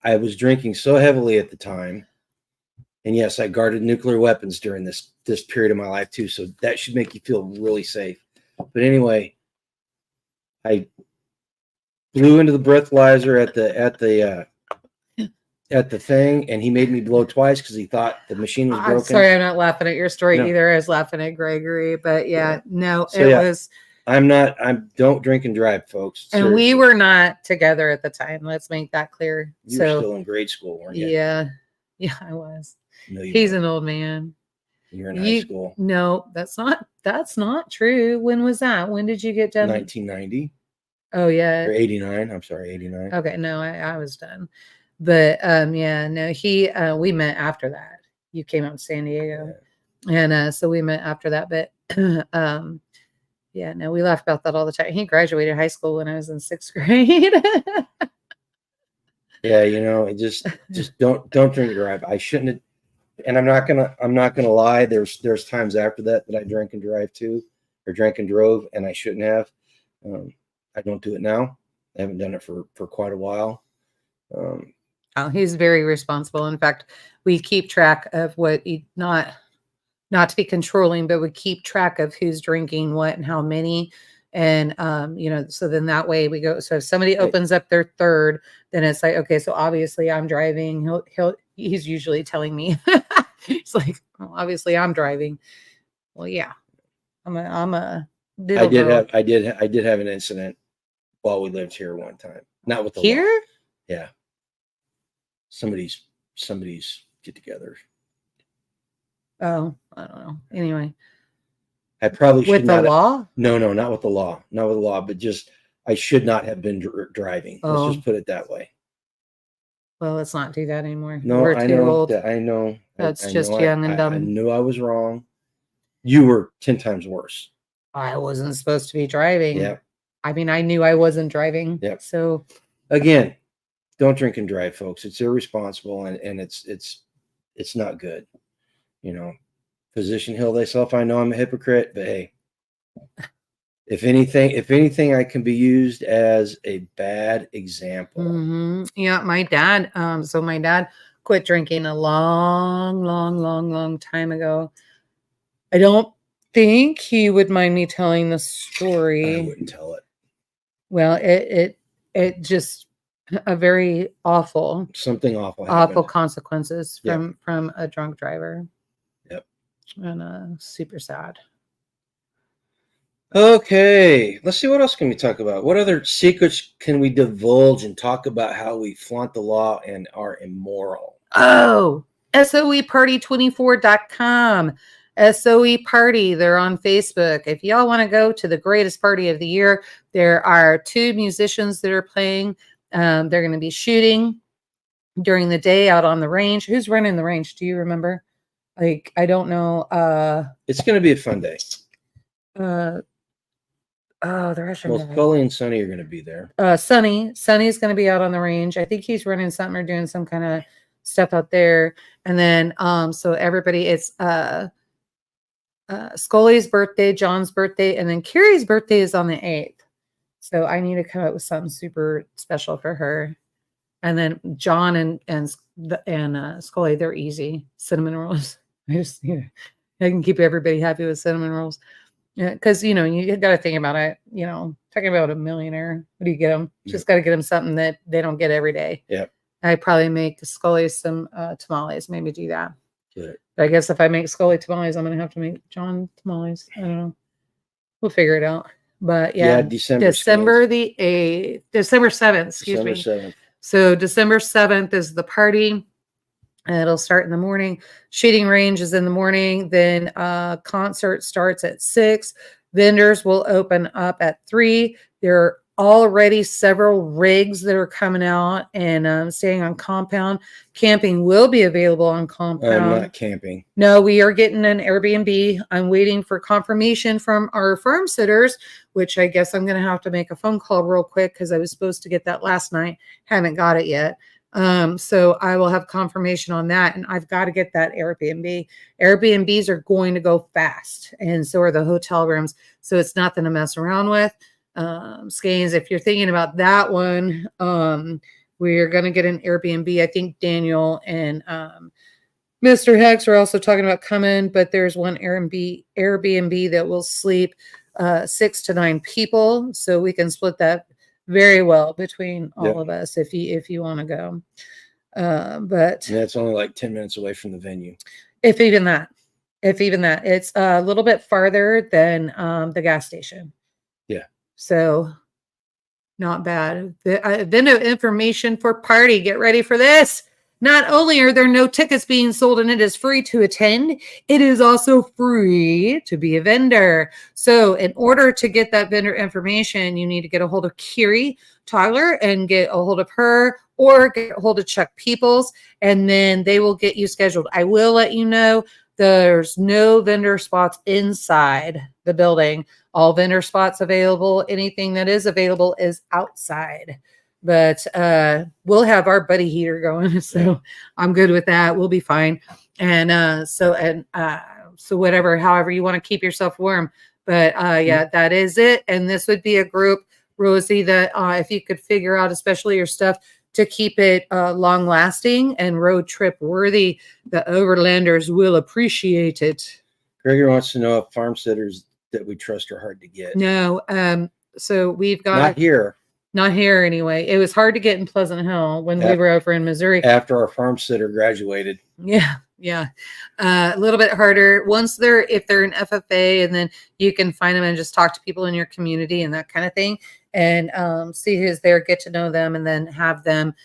I was drinking so heavily at the time. And yes, I guarded nuclear weapons during this period of my life too. So that should make you feel really safe. But anyway, I blew into the breathalyzer at the thing, and he made me blow twice because he thought the machine was broken. I'm sorry, I'm not laughing at your story either. I was laughing at Gregory, but no, so it was. Don't drink and drive, folks. And seriously. We were not together at the time. Let's make that clear. You were still in grade school, weren't you? Yeah, I was. No, he's an old man. You're in high school. No, that's not true. When was that? When did you get done? 1990. Oh yeah. Or 89. I'm sorry, 89. Okay, no, I was done. But no, we met after that. You came out to San Diego. Yeah. And so we met after that. But no, we laugh about that all the time. He graduated high school when I was in 6th grade. Yeah, just don't drink and drive. I shouldn't have. And I'm not gonna lie. There's times after that I drank and drive too, or drank and drove, and I shouldn't have. I don't do it now. I haven't done it for quite a while. He's very responsible. In fact, we keep track of what not to be controlling, but we keep track of who's drinking what and how many. And, so then that way we go. So if somebody opens up their third, then it's like, okay, so obviously I'm driving. He's usually telling me, it's like, well, obviously I'm driving. Well, yeah, I did have an incident while we lived here one time. Not with the here. Law. Yeah. Somebody's get together. Oh, I don't know. Anyway. I probably should with the law. No, not with the law. Not with the law, but just I should not have been driving. Let's just put it that way. Well, let's not do that anymore. No, we're too old. I know. That's just young and dumb. I knew I was wrong. You were 10 times worse. I wasn't supposed to be driving. Yeah. I mean, I knew I wasn't driving. Yep. So again, don't drink and drive, folks. It's irresponsible and it's not good. Physician heal thyself. I know I'm a hypocrite, but hey, if anything, I can be used as a bad example. Mm-hmm. Yeah, my dad. So my dad quit drinking a long time ago. I don't think he would mind me telling the story. I wouldn't tell it. Well, it just a very awful consequences from a drunk driver. Yep. And super sad. Okay, let's see, what else can we talk about? What other secrets can we divulge and talk about how we flaunt the law and are immoral? Oh, SOEparty24.com. SOE Party. They're on Facebook. If y'all want to go to the greatest party of the year, there are 2 musicians that are playing. They're going to be shooting during the day out on the range. Who's running the range? Do you remember? Like, I don't know. It's going to be a fun day. The Russian guy. Scully and Sonny are going to be there. Sonny's going to be out on the range. I think he's running something or doing some kind of stuff out there. And then, so everybody, it's Scully's birthday, John's birthday, and then Carrie's birthday is on the 8th. So I need to come up with something super special for her. And then John and Scully, they're easy. Cinnamon rolls. I can keep everybody happy with cinnamon rolls. Yeah, because you got to think about it. Talking about a millionaire, what do you get them? Just got to get them something that they don't get every day. Yeah, I probably make Scully some tamales. Maybe do that. Good. But I guess if I make Scully tamales, I'm gonna have to make John tamales. I don't know. We'll figure it out. But yeah, December the 8th, December 7th. Excuse me. 7th. So December 7th is the party. It'll start in the morning. Shooting range is in the morning. Then concert starts at 6. Vendors will open up at 3. There already several rigs that are coming out and staying on compound. Camping will be available on compound. I'm not camping. No, we are getting an Airbnb. I'm waiting for confirmation from our farm sitters, which I guess I'm going to have to make a phone call real quick because I was supposed to get that last night. Haven't got it yet. So I will have confirmation on that, and I've got to get that Airbnb. Airbnbs are going to go fast, and so are the hotel rooms. So it's nothing to mess around with. Skeins, if you're thinking about that one, we're going to get an Airbnb. I think Daniel and Mr. Hex are also talking about coming, but there's one Airbnb that will sleep 6 to 9 people, so we can split that very well between all of us if you want to go. But yeah, it's only like 10 minutes away from the venue. If even that, it's a little bit farther than the gas station. Yeah. So not bad. Then information for party. Get ready for this. Not only are there no tickets being sold and it is free to attend, it is also free to be a vendor. So in order to get that vendor information, you need to get a hold of Kiri Tyler and get a hold of her, or get a hold of Chuck Peoples, and then they will get you scheduled. I will let you know there's no vendor spots inside the building. All vendor spots available. Anything that is available is outside. But we'll have our buddy heater going, so I'm good with that. We'll be fine. And so whatever, however you want to keep yourself warm. But yeah, that is it. And this would be a group, Rosie, that if you could figure out, especially your stuff, to keep it long lasting and road trip worthy, the overlanders will appreciate it. Gregor wants to know if farm sitters that we trust are hard to get. No. So we've got not here. Not here anyway. It was hard to get in Pleasant Hill when we were over in Missouri. After our farm sitter graduated. Yeah. A little bit harder. If they're an FFA, and then you can find them and just talk to people in your community and that kind of thing, and see who's there, get to know them, and then have them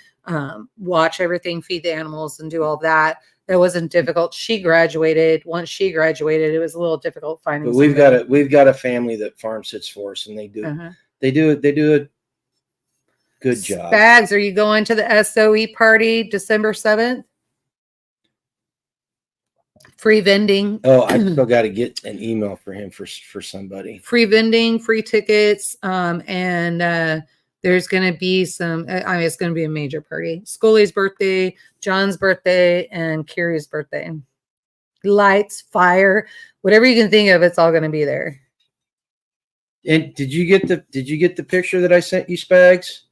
watch everything, feed the animals, and do all that. That wasn't difficult. She graduated. Once she graduated, it was a little difficult finding. But we've got a family that farm sits for us, and they do a good job. Spags, are you going to the SOE party December 7th? Free vending. Oh, I still got to get an email for him for somebody. Free vending, free tickets, and there's going to be some. It's going to be a major party. Scully's birthday, John's birthday, and Kiri's birthday. Lights, fire, whatever you can think of, it's all going to be there. And did you get the picture that I sent you, Spags?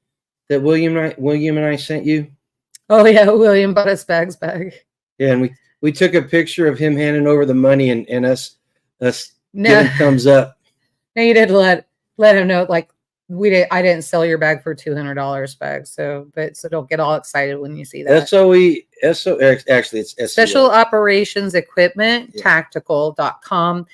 That William and I sent you? Oh yeah, William bought a Spags bag. Yeah, and we took a picture of him handing over the money and us giving thumbs up. No, you did let him know, like I didn't sell your bag for $200 bag. So don't get all excited when you see that. Actually it's SEO. Special Operations Equipment, tactical.com.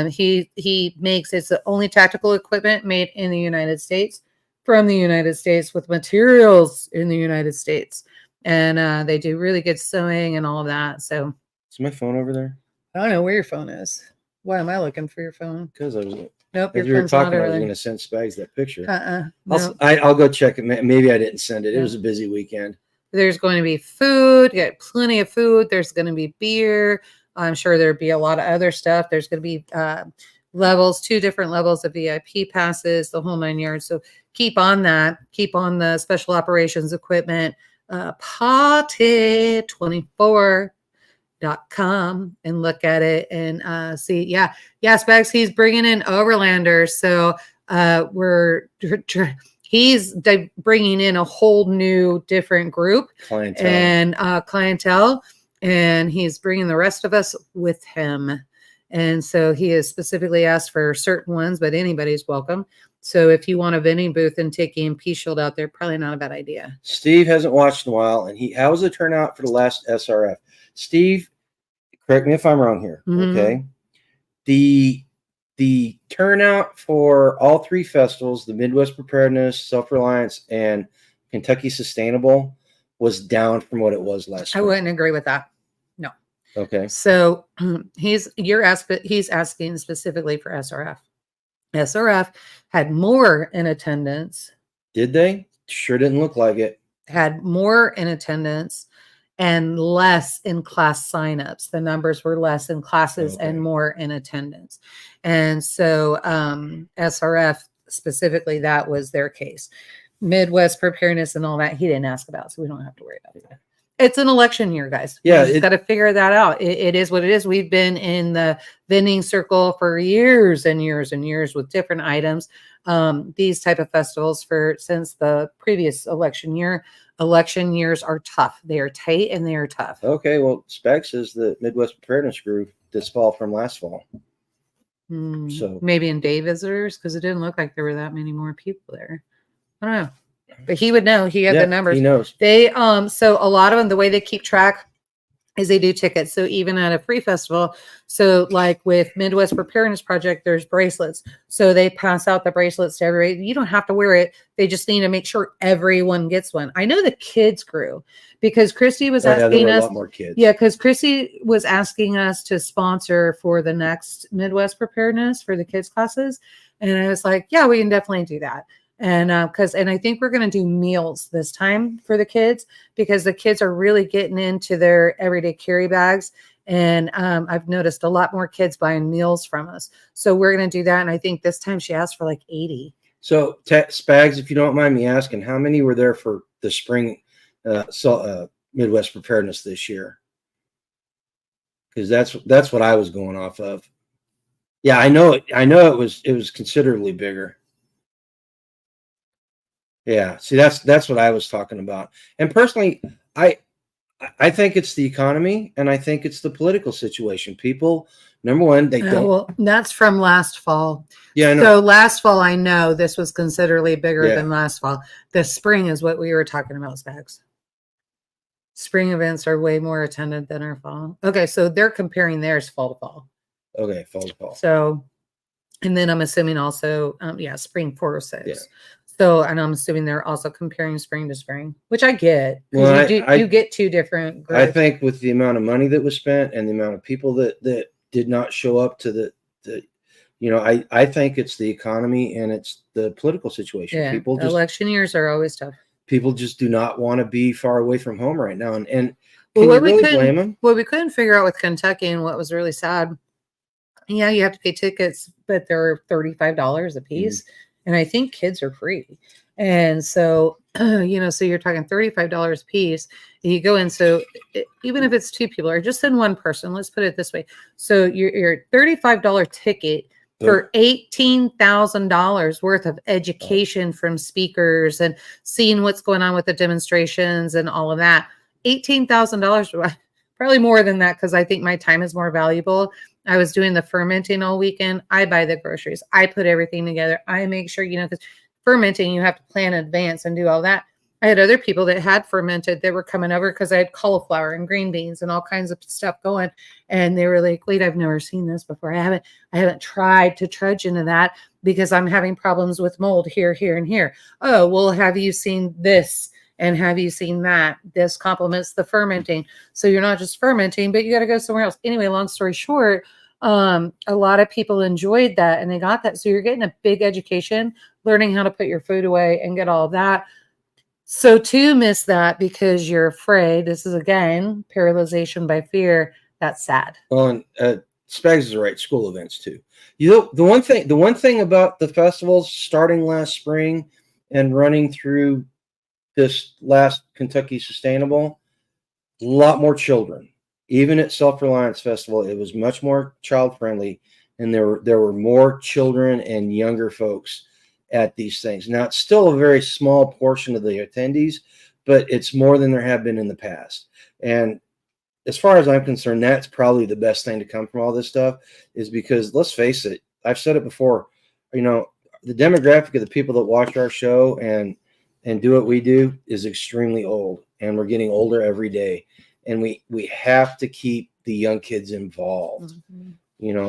He makes, it's the only tactical equipment made in the United States, from the United States, with materials in the United States. And they do really good sewing and all of that. So is my phone over there? I don't know where your phone is. Why am I looking for your phone? Because I was nope. As you were talking, I was going to send Spags that picture. No. I'll go check it. Maybe I didn't send it. It was a busy weekend. There's going to be food. You got plenty of food. There's going to be beer. I'm sure there'd be a lot of other stuff. There's going to be levels, 2 different levels of VIP passes, the whole 9 yards. So keep on that. Keep on the Special Operations Equipment. Party24.com and look at it and see. Spags, he's bringing in overlanders. So he's bringing in a whole new different group clientele, and he's bringing the rest of us with him. And so he has specifically asked for certain ones, but anybody's welcome. So if you want a vending booth and take EMP shield out there, probably not a bad idea. Steve hasn't watched in a while, and how was the turnout for the last SRF? Steve, correct me if I'm wrong here. Mm-hmm. Okay. The turnout for all 3 festivals, the Midwest Preparedness, Self-Reliance, and Kentucky Sustainable, was down from what it was last year. I wouldn't agree with that. No. Okay. So he's asking specifically for SRF. SRF had more in attendance, Did they? Sure didn't look like it. had more in attendance and less in class signups. The numbers were less in classes Okay. and more in attendance. And so SRF specifically, that was their case. Midwest preparedness and all that, he didn't ask about, so we don't have to worry about that. It's an election year, guys. Yeah, You just got to figure that out. It is what it is. We've been in the vending circle for years and years and years with different items. These type of festivals since the previous election year. Election years are tough. They are tight and they are tough. Okay, well, Spag says the Midwest Preparedness grew this fall from last fall. So maybe in day visitors, because it didn't look like there were that many more people there. I don't know. But he would know. He had the numbers. He knows. They so a lot of them, the way they keep track is they do tickets. So even at a free festival, so like with Midwest Preparedness Project, there's bracelets. So they pass out the bracelets to everybody. You don't have to wear it. They just need to make sure everyone gets one. I know the kids grew because Christy was asking us. A lot more kids. Yeah, because Christy was asking us to sponsor for the next Midwest Preparedness for the kids classes. And I was like, yeah, we can definitely do that. And I think we're going to do meals this time for the kids because the kids are really getting into their everyday carry bags. And I've noticed a lot more kids buying meals from us. So we're going to do that. And I think this time she asked for like 80. So Spags, if you don't mind me asking, how many were there for the spring Midwest Preparedness this year? Because that's what I was going off of. Yeah, I know it was considerably bigger. Yeah, see, that's what I was talking about. And personally, I think it's the economy, and I think it's the political situation. People, number one, they don't. Well, that's from last fall. Yeah, I know. So last fall, I know this was considerably bigger than last fall. The spring is what we were talking about, Spags. Spring events are way more attended than our fall. Okay, so they're comparing theirs fall to fall. Okay, fall to fall. So, and then I'm assuming also, spring 406. Yeah. So, and I'm assuming they're also comparing spring to spring, which I get. Well, you get two different groups. I think with the amount of money that was spent and the amount of people that did not show up to the I think it's the economy and it's the political situation. Yeah, election years are always tough. People just do not want to be far away from home right now. And can you really blame them? What we couldn't figure out with Kentucky and what was really sad, yeah, you have to pay tickets, but they're $35 a piece. And I think kids are free. And so, so you're talking $35 a piece. And you go in. So even if it's two people or just in one person, let's put it this way. So your $35 ticket for $18,000 worth of education from speakers and seeing what's going on with the demonstrations and all of that. $18,000, probably more than that, because I think my time is more valuable. I was doing the fermenting all weekend. I buy the groceries. I put everything together. I make sure, because fermenting, you have to plan in advance and do all that. I had other people that had fermented that were coming over because I had cauliflower and green beans and all kinds of stuff going. And they were like, wait, I've never seen this before. I haven't tried to trudge into that because I'm having problems with mold here, here, and here. Oh, well, have you seen this? And have you seen that? This complements the fermenting. So you're not just fermenting, but you got to go somewhere else. Anyway, long story short, a lot of people enjoyed that and they got that. So you're getting a big education, learning how to put your food away and get all of that. So to miss that because you're afraid, this is again, paralyzation by fear. That's sad. Well, and Spags is right. School events too. The one thing about the festivals starting last spring and running through this last Kentucky Sustainable, a lot more children. Even at Self-Reliance Festival, it was much more child-friendly, and there were more children and younger folks at these things. Now, it's still a very small portion of the attendees, but it's more than there have been in the past. And as far as I'm concerned, that's probably the best thing to come from all this stuff, is because, let's face it, I've said it before, the demographic of the people that watch our show and do what we do is extremely old, and we're getting older every day, and we have to keep the young kids involved.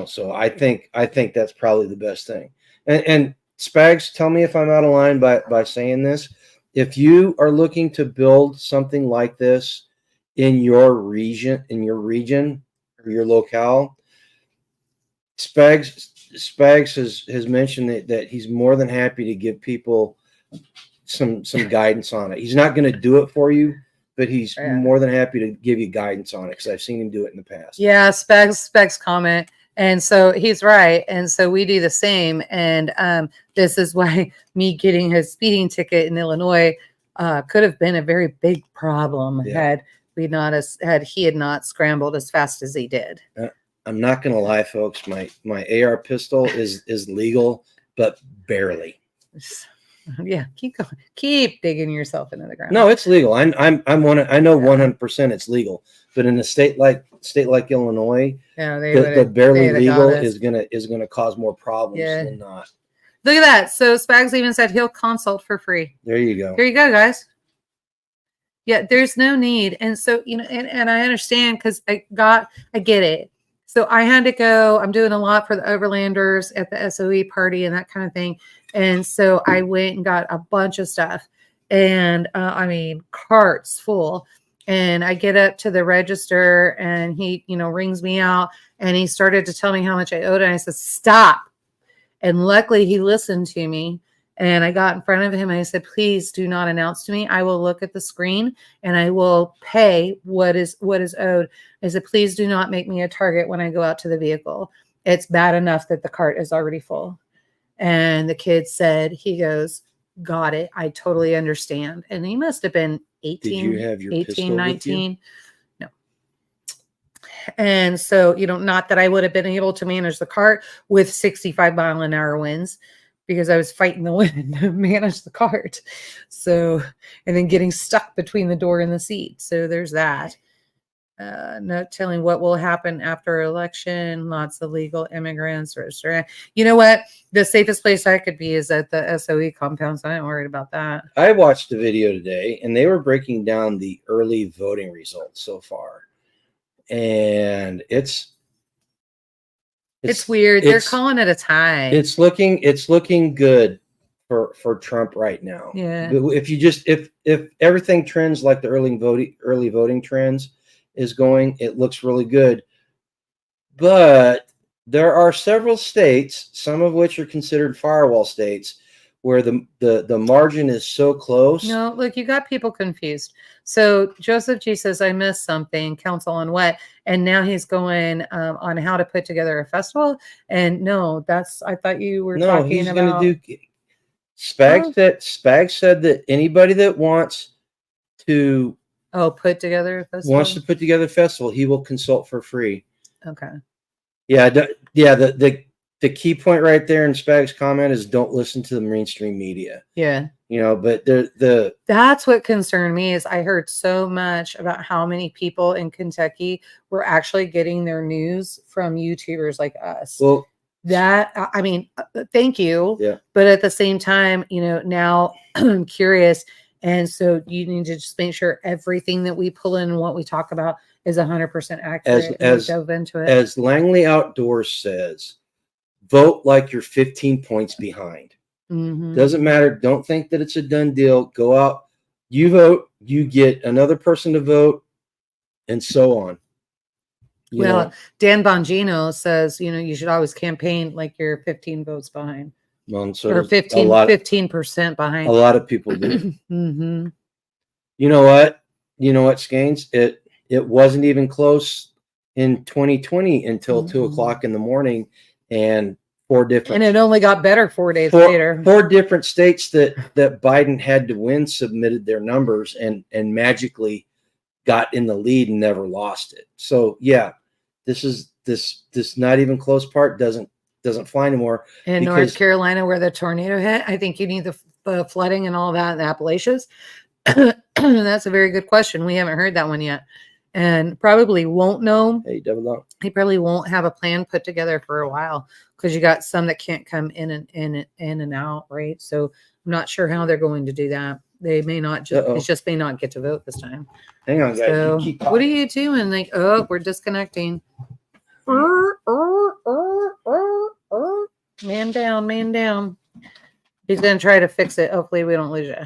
So I think that's probably the best thing. And Spags, tell me if I'm out of line by saying this. If you are looking to build something like this in your region or your locale, Spags, Spags has mentioned that he's more than happy to give people some guidance on it. He's not going to do it for you, but he's more than happy to give you guidance on it because I've seen him do it in the past. Yeah, Spags comment. And so he's right. And so we do the same. And this is why me getting a speeding ticket in Illinois could have been a very big problem had he had not scrambled as fast as he did. I'm not going to lie, folks. My AR pistol is legal, but barely. Yeah, keep going. Keep digging yourself into the ground. No, it's legal. I know 100% it's legal, but in a state like Illinois, the barely legal is gonna cause more problems than not. Look at that. So Spags even said he'll consult for free. There you go. Here you go, guys. Yeah, there's no need, and so and I understand because I get it. So I had to go. I'm doing a lot for the Overlanders at the SOE party and that kind of thing. And so I went and got a bunch of stuff and carts full. And I get up to the register and he, rings me out and he started to tell me how much I owed. And I said, stop. And luckily he listened to me. And I got in front of him and I said, please do not announce to me. I will look at the screen and I will pay what is owed. I said, please do not make me a target when I go out to the vehicle. It's bad enough that the cart is already full. And the kid said, he goes, got it. I totally understand. And he must have been 18, Did you have your 18, 19. No. And so, not that I would have been able to manage the cart with 65-mile-an-hour winds because I was fighting the wind to manage the cart. So, and then getting stuck between the door and the seat. So there's that. No telling what will happen after election. Lots of legal immigrants. You know what? The safest place I could be is at the SOE compound. So I'm not worried about that. I watched the video today, and they were breaking down the early voting results so far, and it's weird. They're calling it a tie. It's looking good for Trump right now. Yeah. If everything trends like the early voting trends is going, it looks really good. But there are several states, some of which are considered firewall states, where the margin is so close. No, look, you got people confused. So Joseph G says, I missed something. Council on what? And now he's going on how to put together a festival. And no, I thought you were talking about. Going to do. Spags said that anybody that wants to. Put together a festival? Wants to put together a festival, he will consult for free. Okay. Yeah. The key point right there in Spags' comment is don't listen to the mainstream media. Yeah. But that's what concerned me is I heard so much about how many people in Kentucky were actually getting their news from YouTubers like us. Well, thank you. Yeah. But at the same time, now I'm curious. And so you need to just make sure everything that we pull in and what we talk about is 100% accurate. As dove into it. As Langley Outdoors says, vote like you're 15 points behind. Mm-hmm. Doesn't matter. Don't think that it's a done deal. Go out, you vote, you get another person to vote, and so on. Dan Bongino says, you should always campaign like you're 15 votes behind. Well, so or 15% behind. A lot of people do. Mm-hmm. You know what, Scanes? It wasn't even close in 2020 until 2:00 in the morning, and and it only got better 4 days later. 4 different states that Biden had to win submitted their numbers and magically got in the lead and never lost it. So yeah, this not even close part doesn't fly anymore. In North Carolina, where the tornado hit, I think you need the flooding and all that in the Appalachians. That's a very good question. We haven't heard that one yet, and probably won't know. Hey, double up. He probably won't have a plan put together for a while because you got some that can't come in and out, right? So I'm not sure how they're going to do that. They may not just may not get to vote this time. Hang on, guys. So what are you doing? Like, we're disconnecting. Man down. He's gonna try to fix it. Hopefully we don't lose you.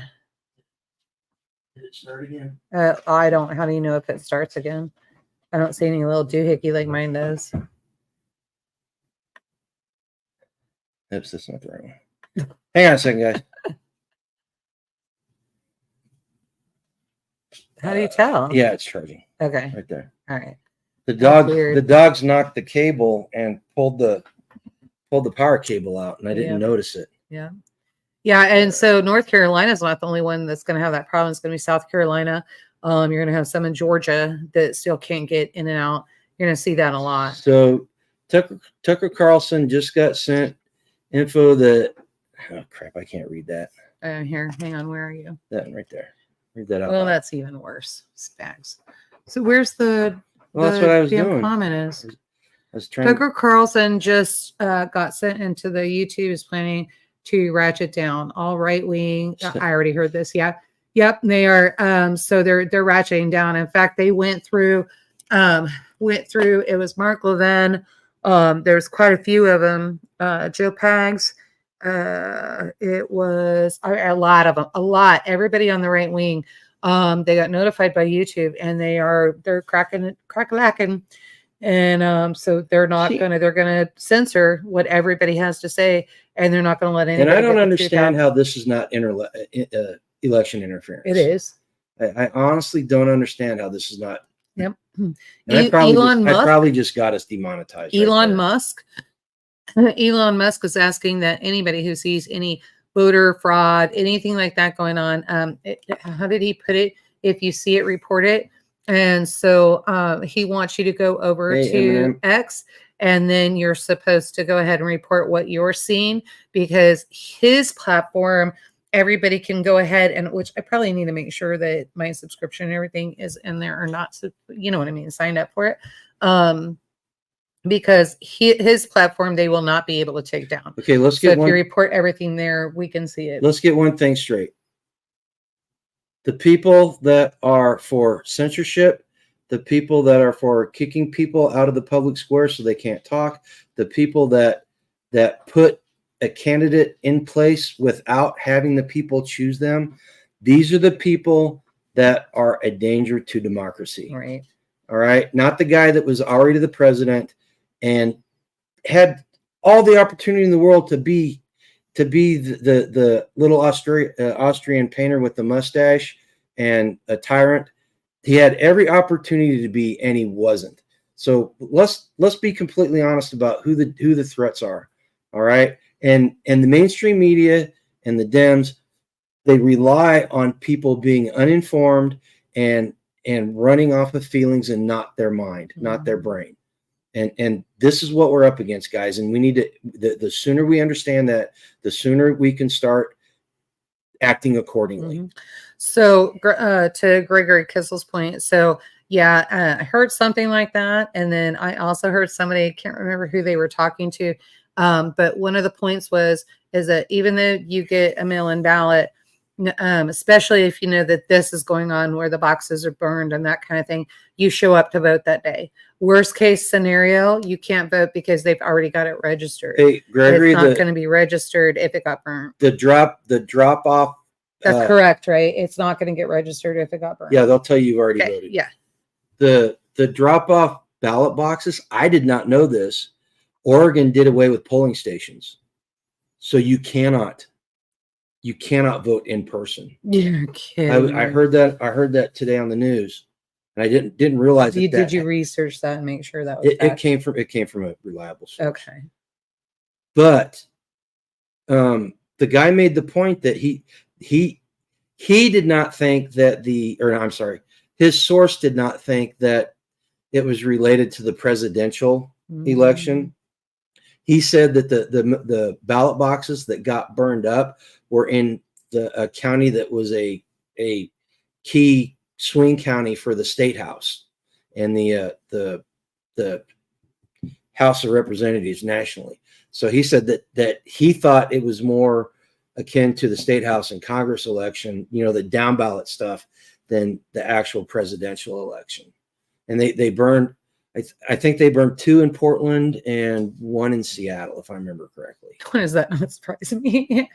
Did it start again? I don't. How do you know if it starts again? I don't see any little doohickey like mine does. Oops, that's not the right one. Hang on a second, guys. How do you tell? Yeah, it's charging. Okay. Right there. All right. The weird. dogs knocked the cable and pulled the power cable out, and I didn't notice it. Yeah. Yeah, and so North Carolina is not the only one that's going to have that problem. It's going to be South Carolina. You're going to have some in Georgia that still can't get in and out. You're going to see that a lot. So Tucker Carlson just got sent info that, oh crap, I can't read that. Here, hang on. Where are you? That one right there. Read that out. Well, that's even worse. Spags. So where's the? Well, that's what I was doing. Comment is. I was trying. Tucker Carlson just got sent into the YouTube is planning to ratchet down all right wing. I already heard this. Yeah. Yep. They are. So they're ratcheting down. In fact, they went through. It was Mark Levin. There's quite a few of them. Joe Pags. It was a lot of them. A lot. Everybody on the right wing. They got notified by YouTube, and they're crack-a-lacking. And so they're gonna censor what everybody has to say, and they're not gonna let anybody. And I don't understand how this is not election interference. It is. I honestly don't understand how this is not. Yep. And I probably just got us demonetized. Elon Musk is asking that anybody who sees any voter fraud, anything like that going on, how did he put it? If you see it, report it. And so he wants you to go over to X, and then you're supposed to go ahead and report what you're seeing, because his platform, everybody can go ahead and, which I probably need to make sure that my subscription and everything is in there or not. So, you know what I mean? Signed up for it. Because his platform, they will not be able to take down. Okay, let's get. So if you report everything there, we can see it. Let's get one thing straight. The people that are for censorship, the people that are for kicking people out of the public square so they can't talk, the people that put a candidate in place without having the people choose them, these are the people that are a danger to democracy. Right. All right. Not the guy that was already the president and had all the opportunity in the world to be the little Austrian painter with the mustache and a tyrant. He had every opportunity to be, and he wasn't. So let's be completely honest about who the threats are. All right. And the mainstream media and the Dems, they rely on people being uninformed and running off of feelings and not their mind, not their brain. And this is what we're up against, guys. And we need to, the sooner we understand that, the sooner we can start acting accordingly. Mm-hmm. So to Gregory Kissel's point, so yeah, I heard something like that. And then I also heard somebody, I can't remember who they were talking to, but one of the points is that even though you get a mail-in ballot, especially if you know that this is going on where the boxes are burned and that kind of thing, you show up to vote that day. Worst case scenario, you can't vote because they've already got it registered. Hey, Gregory, it's not going to be registered if it got burned. The drop off. That's correct, right? It's not going to get registered if it got burned. Yeah, they'll tell you you've already voted. Yeah. The drop off ballot boxes, I did not know this. Oregon did away with polling stations. So you cannot vote in person. You're kidding. I heard that today on the news, and I didn't realize it. Did you research that and make sure that was it came from a reliable source. Okay. But the guy made the point that he did not think that his source did not think that it was related to the presidential election. He said that the ballot boxes that got burned up were in the county that was a key swing county for the state house and the House of Representatives nationally. So he said that he thought it was more akin to the state house and Congress election, the down ballot stuff, than the actual presidential election. And they burned. I think they burned 2 in Portland and 1 in Seattle, if I remember correctly. Why does that not surprise me?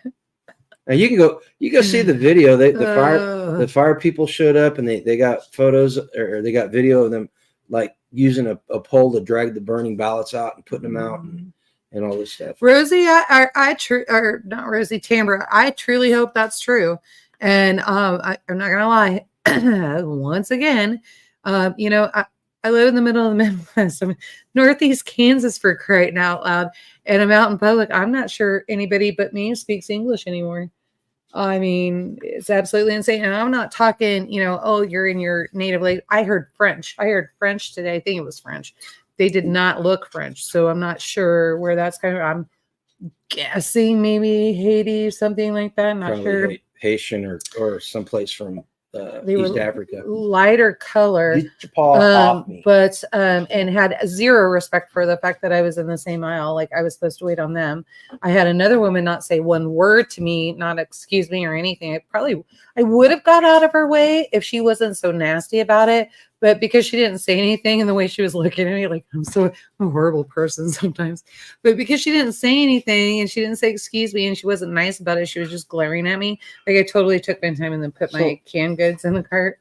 Now you go see the video. The fire people showed up and they got photos or they got video of them like using a pole to drag the burning ballots out and putting them out. and all this stuff. Rosie, or not Rosie, Tambra, I truly hope that's true. And I'm not gonna lie, once again, you know, I live in the middle of the Midwest. I'm in Northeast Kansas, for crying out loud, and I'm out in public. I'm not sure anybody but me speaks English anymore. I mean, it's absolutely insane. And I'm not talking, you know, oh, you're in your native language. I heard French. I heard French today. I think it was French. They did not look French. So I'm not sure where that's coming from. I'm guessing maybe Haiti, something like that. I'm not Probably sure. Haitian or someplace from They East were Africa. lighter color. Get your paw off me. But and had zero respect for the fact that I was in the same aisle, like I was supposed to wait on them. I had another woman not say one word to me, not excuse me or anything. I would have got out of her way if she wasn't so nasty about it. But because she didn't say anything, and the way she was looking at me, like I'm a horrible person sometimes. But because she didn't say anything and she didn't say excuse me and she wasn't nice about it, she was just glaring at me. Like I totally took my time and then put my canned goods in the cart.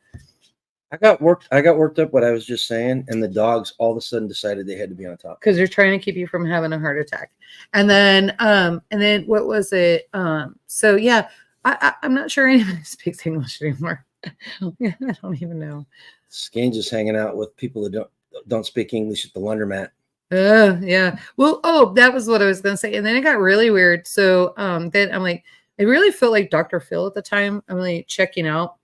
I got worked up what I was just saying, and the dogs all of a sudden decided they had to be on top because they're trying to keep you from having a heart attack. And then what was it? So yeah, I'm not sure anybody speaks English anymore. I don't even know. Skane's just hanging out with people that don't speak English at the laundromat. Yeah. Well, that was what I was gonna say. And then it got really weird. So then I'm like, I really felt like Dr. Phil at the time. I'm like checking out.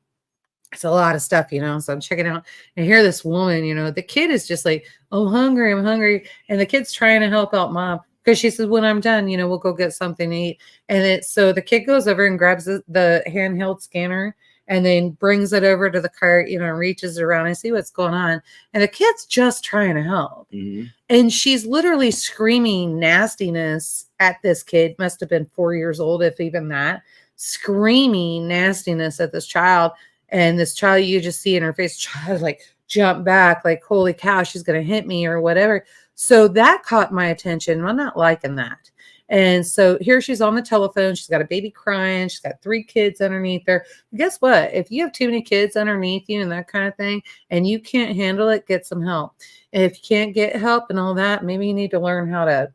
It's a lot of stuff, you know. So I'm checking out and I hear this woman, you know, the kid is just like, oh, I'm hungry. And the kid's trying to help out mom because she says, when I'm done, you know, we'll go get something to eat. And so the kid goes over and grabs the handheld scanner and then brings it over to the cart, you know, reaches around and see what's going on. And the kid's just trying to help. Mm-hmm. And she's literally screaming nastiness at this kid. Must have been 4 years old, if even that. Screaming nastiness at this child. And this child, you just see in her face, child like jump back, like, holy cow, she's going to hit me or whatever. So that caught my attention. I'm not liking that. And so here she's on the telephone. She's got a baby crying. She's got 3 kids underneath her. Guess what? If you have too many kids underneath you and that kind of thing, and you can't handle it, get some help. And if you can't get help and all that, maybe you need to learn how to,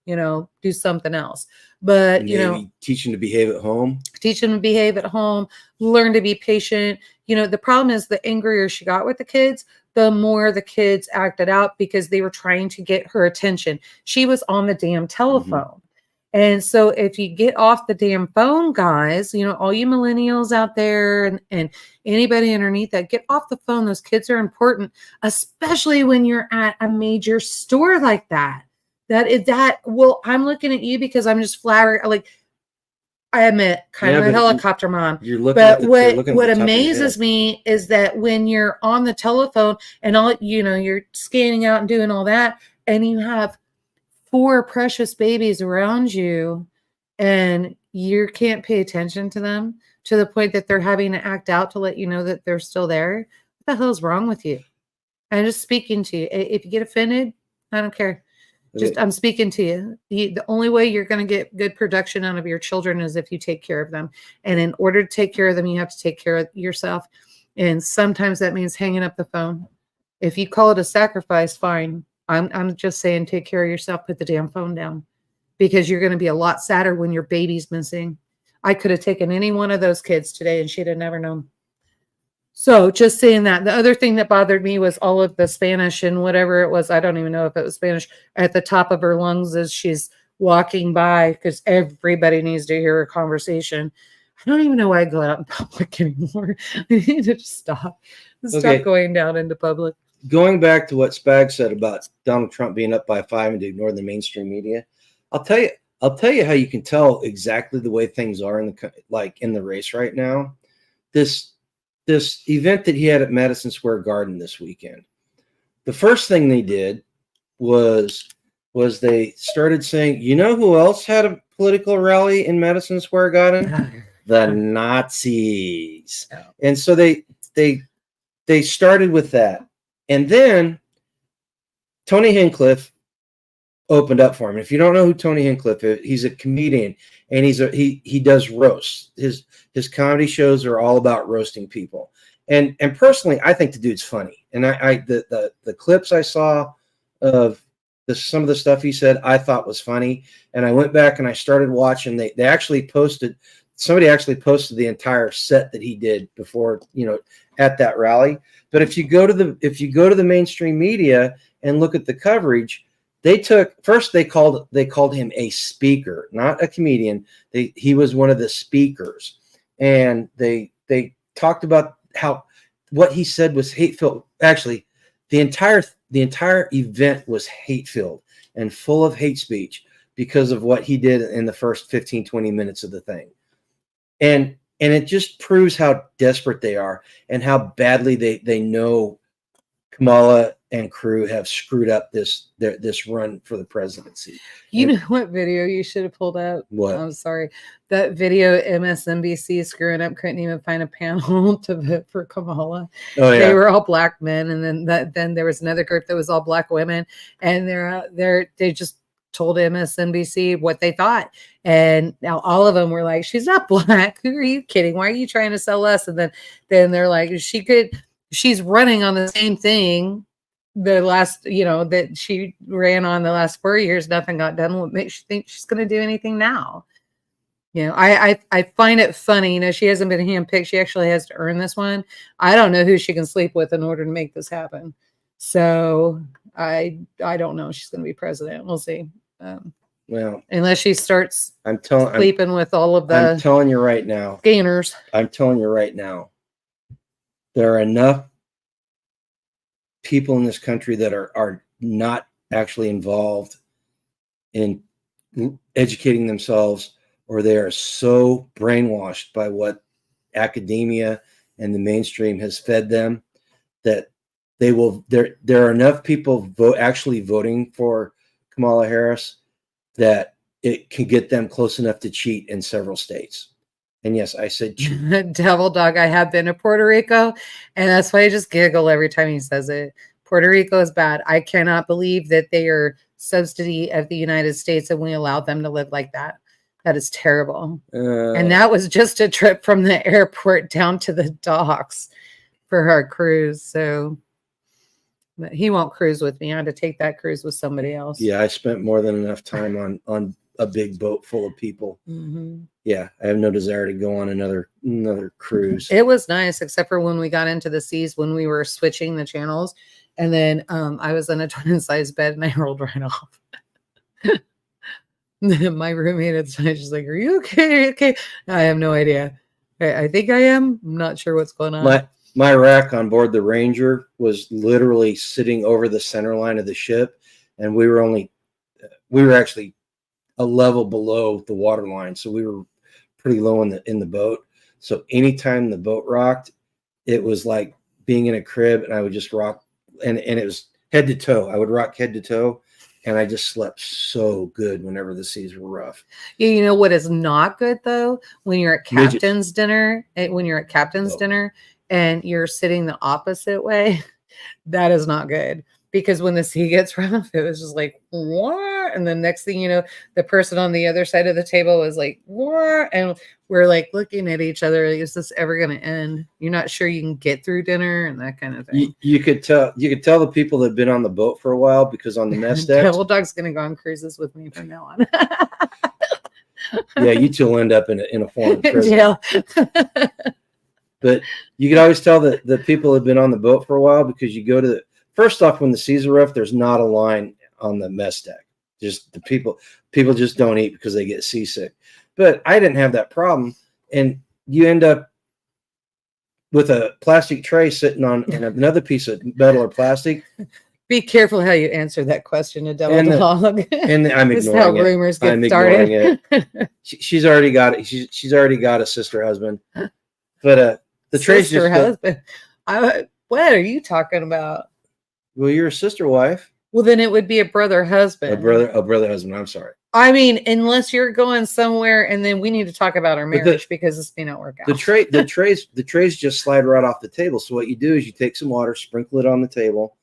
you know, do something else. But, maybe, you know, teach them to behave at home. Teach them to behave at home. Learn to be patient. You know, the problem is the angrier she got with the kids, the more the kids acted out because they were trying to get her attention. She was on the damn telephone. Mm-hmm. And so if you get off the damn phone, guys, you know, all you millennials out there and anybody underneath that, get off the phone. Those kids are important, especially when you're at a major store like that. Well, I'm looking at you because I'm just flabbergasted. Like, I admit, kind of a helicopter mom. But what amazes me is that when you're on the telephone and all, you know, you're scanning out and doing all that, and you have 4 precious babies around you and you can't pay attention to them to the point that they're having to act out to let you know that they're still there. What the hell's wrong with you? I'm just speaking to you. If you get offended, I don't care. I'm speaking to you. The only way you're going to get good production out of your children is if you take care of them. And in order to take care of them, you have to take care of yourself. And sometimes that means hanging up the phone. If you call it a sacrifice, fine. I'm just saying, take care of yourself. Put the damn phone down, because you're going to be a lot sadder when your baby's missing. I could have taken any one of those kids today and she'd have never known. So just saying that. The other thing that bothered me was all of the Spanish and whatever it was. I don't even know if it was Spanish at the top of her lungs as she's walking by, because everybody needs to hear a conversation. I don't even know why I go out in public anymore. I need to just stop going down into public. Going back to what Spag said about Donald Trump being up by 5 and to ignore the mainstream media, I'll tell you how you can tell exactly the way things are in the race right now. This event that he had at Madison Square Garden this weekend, the first thing they did was they started saying, you know who else had a political rally in Madison Square Garden? The Nazis. And so they started with that. And then Tony Hinchcliffe opened up for him. If you don't know who Tony Hinchcliffe is, he's a comedian, and he does roasts. His comedy shows are all about roasting people. And personally, I think the dude's funny. And the clips I saw of some of the stuff he said I thought was funny, and I went back and I started watching. They actually posted, somebody actually posted the entire set that he did before, at that rally. But if you go to the mainstream media and look at the coverage, they called him a speaker, not a comedian. He was one of the speakers, and they talked about how what he said was hate-filled. Actually, the entire event was hate-filled and full of hate speech because of what he did in the first 15-20 minutes of the thing. And it just proves how desperate they are and how badly they know Kamala and crew have screwed up this run for the presidency. You know what video you should have pulled up? What? I'm sorry. That video, MSNBC screwing up, couldn't even find a panel to vote for Kamala. Oh, yeah. They were all black men, and then there was another group that was all black women, and they just told MSNBC what they thought. And now all of them were like, she's not black. Who are you kidding? Why are you trying to sell us? And then they're like, she's running on the same thing the last, that she ran on the last 4 years. Nothing got done. What makes you think she's going to do anything now? I find it funny. She hasn't been handpicked. She actually has to earn this one. I don't know who she can sleep with in order to make this happen. So I don't know if she's going to be president. We'll see. Well, unless she starts sleeping with all of the I'm telling you right now. Gainers. I'm telling you right now. There are enough people in this country that are not actually involved in educating themselves, or they are so brainwashed by what academia and the mainstream has fed them that there are enough people actually voting for Kamala Harris that it can get them close enough to cheat in several states. And yes, I said devil dog. I have been to Puerto Rico, and that's why I just giggle every time he says it. Puerto Rico is bad. I cannot believe that they are subsidy of the United States and we allowed them to live like that. That is terrible. And that was just a trip from the airport down to the docks for our cruise. So but he won't cruise with me. I had to take that cruise with somebody else. Yeah, I spent more than enough time on a big boat full of people. Mm-hmm. Yeah, I have no desire to go on another cruise. It was nice, except for when we got into the seas, when we were switching the channels, and then I was in a twin size bed and I rolled right off. My roommate at the time, she's like, "Are you okay? Okay." I have no idea. I think I am. I'm not sure what's going on. My rack on board the Ranger was literally sitting over the center line of the ship, and we were actually a level below the water line, so we were pretty low in the boat. So anytime the boat rocked, it was like being in a crib, and I would just rock, and it was head to toe. I would rock head to toe, and I just slept so good whenever the seas were rough. Yeah, you know what is not good though? When you're at captain's dinner, dinner and you're sitting the opposite way, that is not good. Because when the sea gets rough, it was just like, what? And the next thing you know, the person on the other side of the table was like, what? And we're like looking at each other. Like, is this ever going to end? You're not sure you can get through dinner and that kind of thing. You could tell the people that have been on the boat for a while, because on the mess deck, Devil Dog's going to go on cruises with me from now on. Yeah, you two will end up in a foreign prison. Jail. But you can always tell that the people have been on the boat for a while, because you go to first off, when the seas are rough, there's not a line on the mess deck. Just the people just don't eat because they get seasick. But I didn't have that problem. And you end up with a plastic tray sitting on another piece of metal or plastic. Be careful how you answer that question, a Devil Dog. And I'm ignoring how rumors get started. She's already got it. She's already got a sister husband. But the tray's just husband. What are you talking about? Well, you're a sister wife. Well, then it would be a brother husband. A brother husband. I'm sorry. I mean, unless you're going somewhere, and then we need to talk about our marriage because this may not work out. The trays just slide right off the table. So what you do is you take some water, sprinkle it on the table,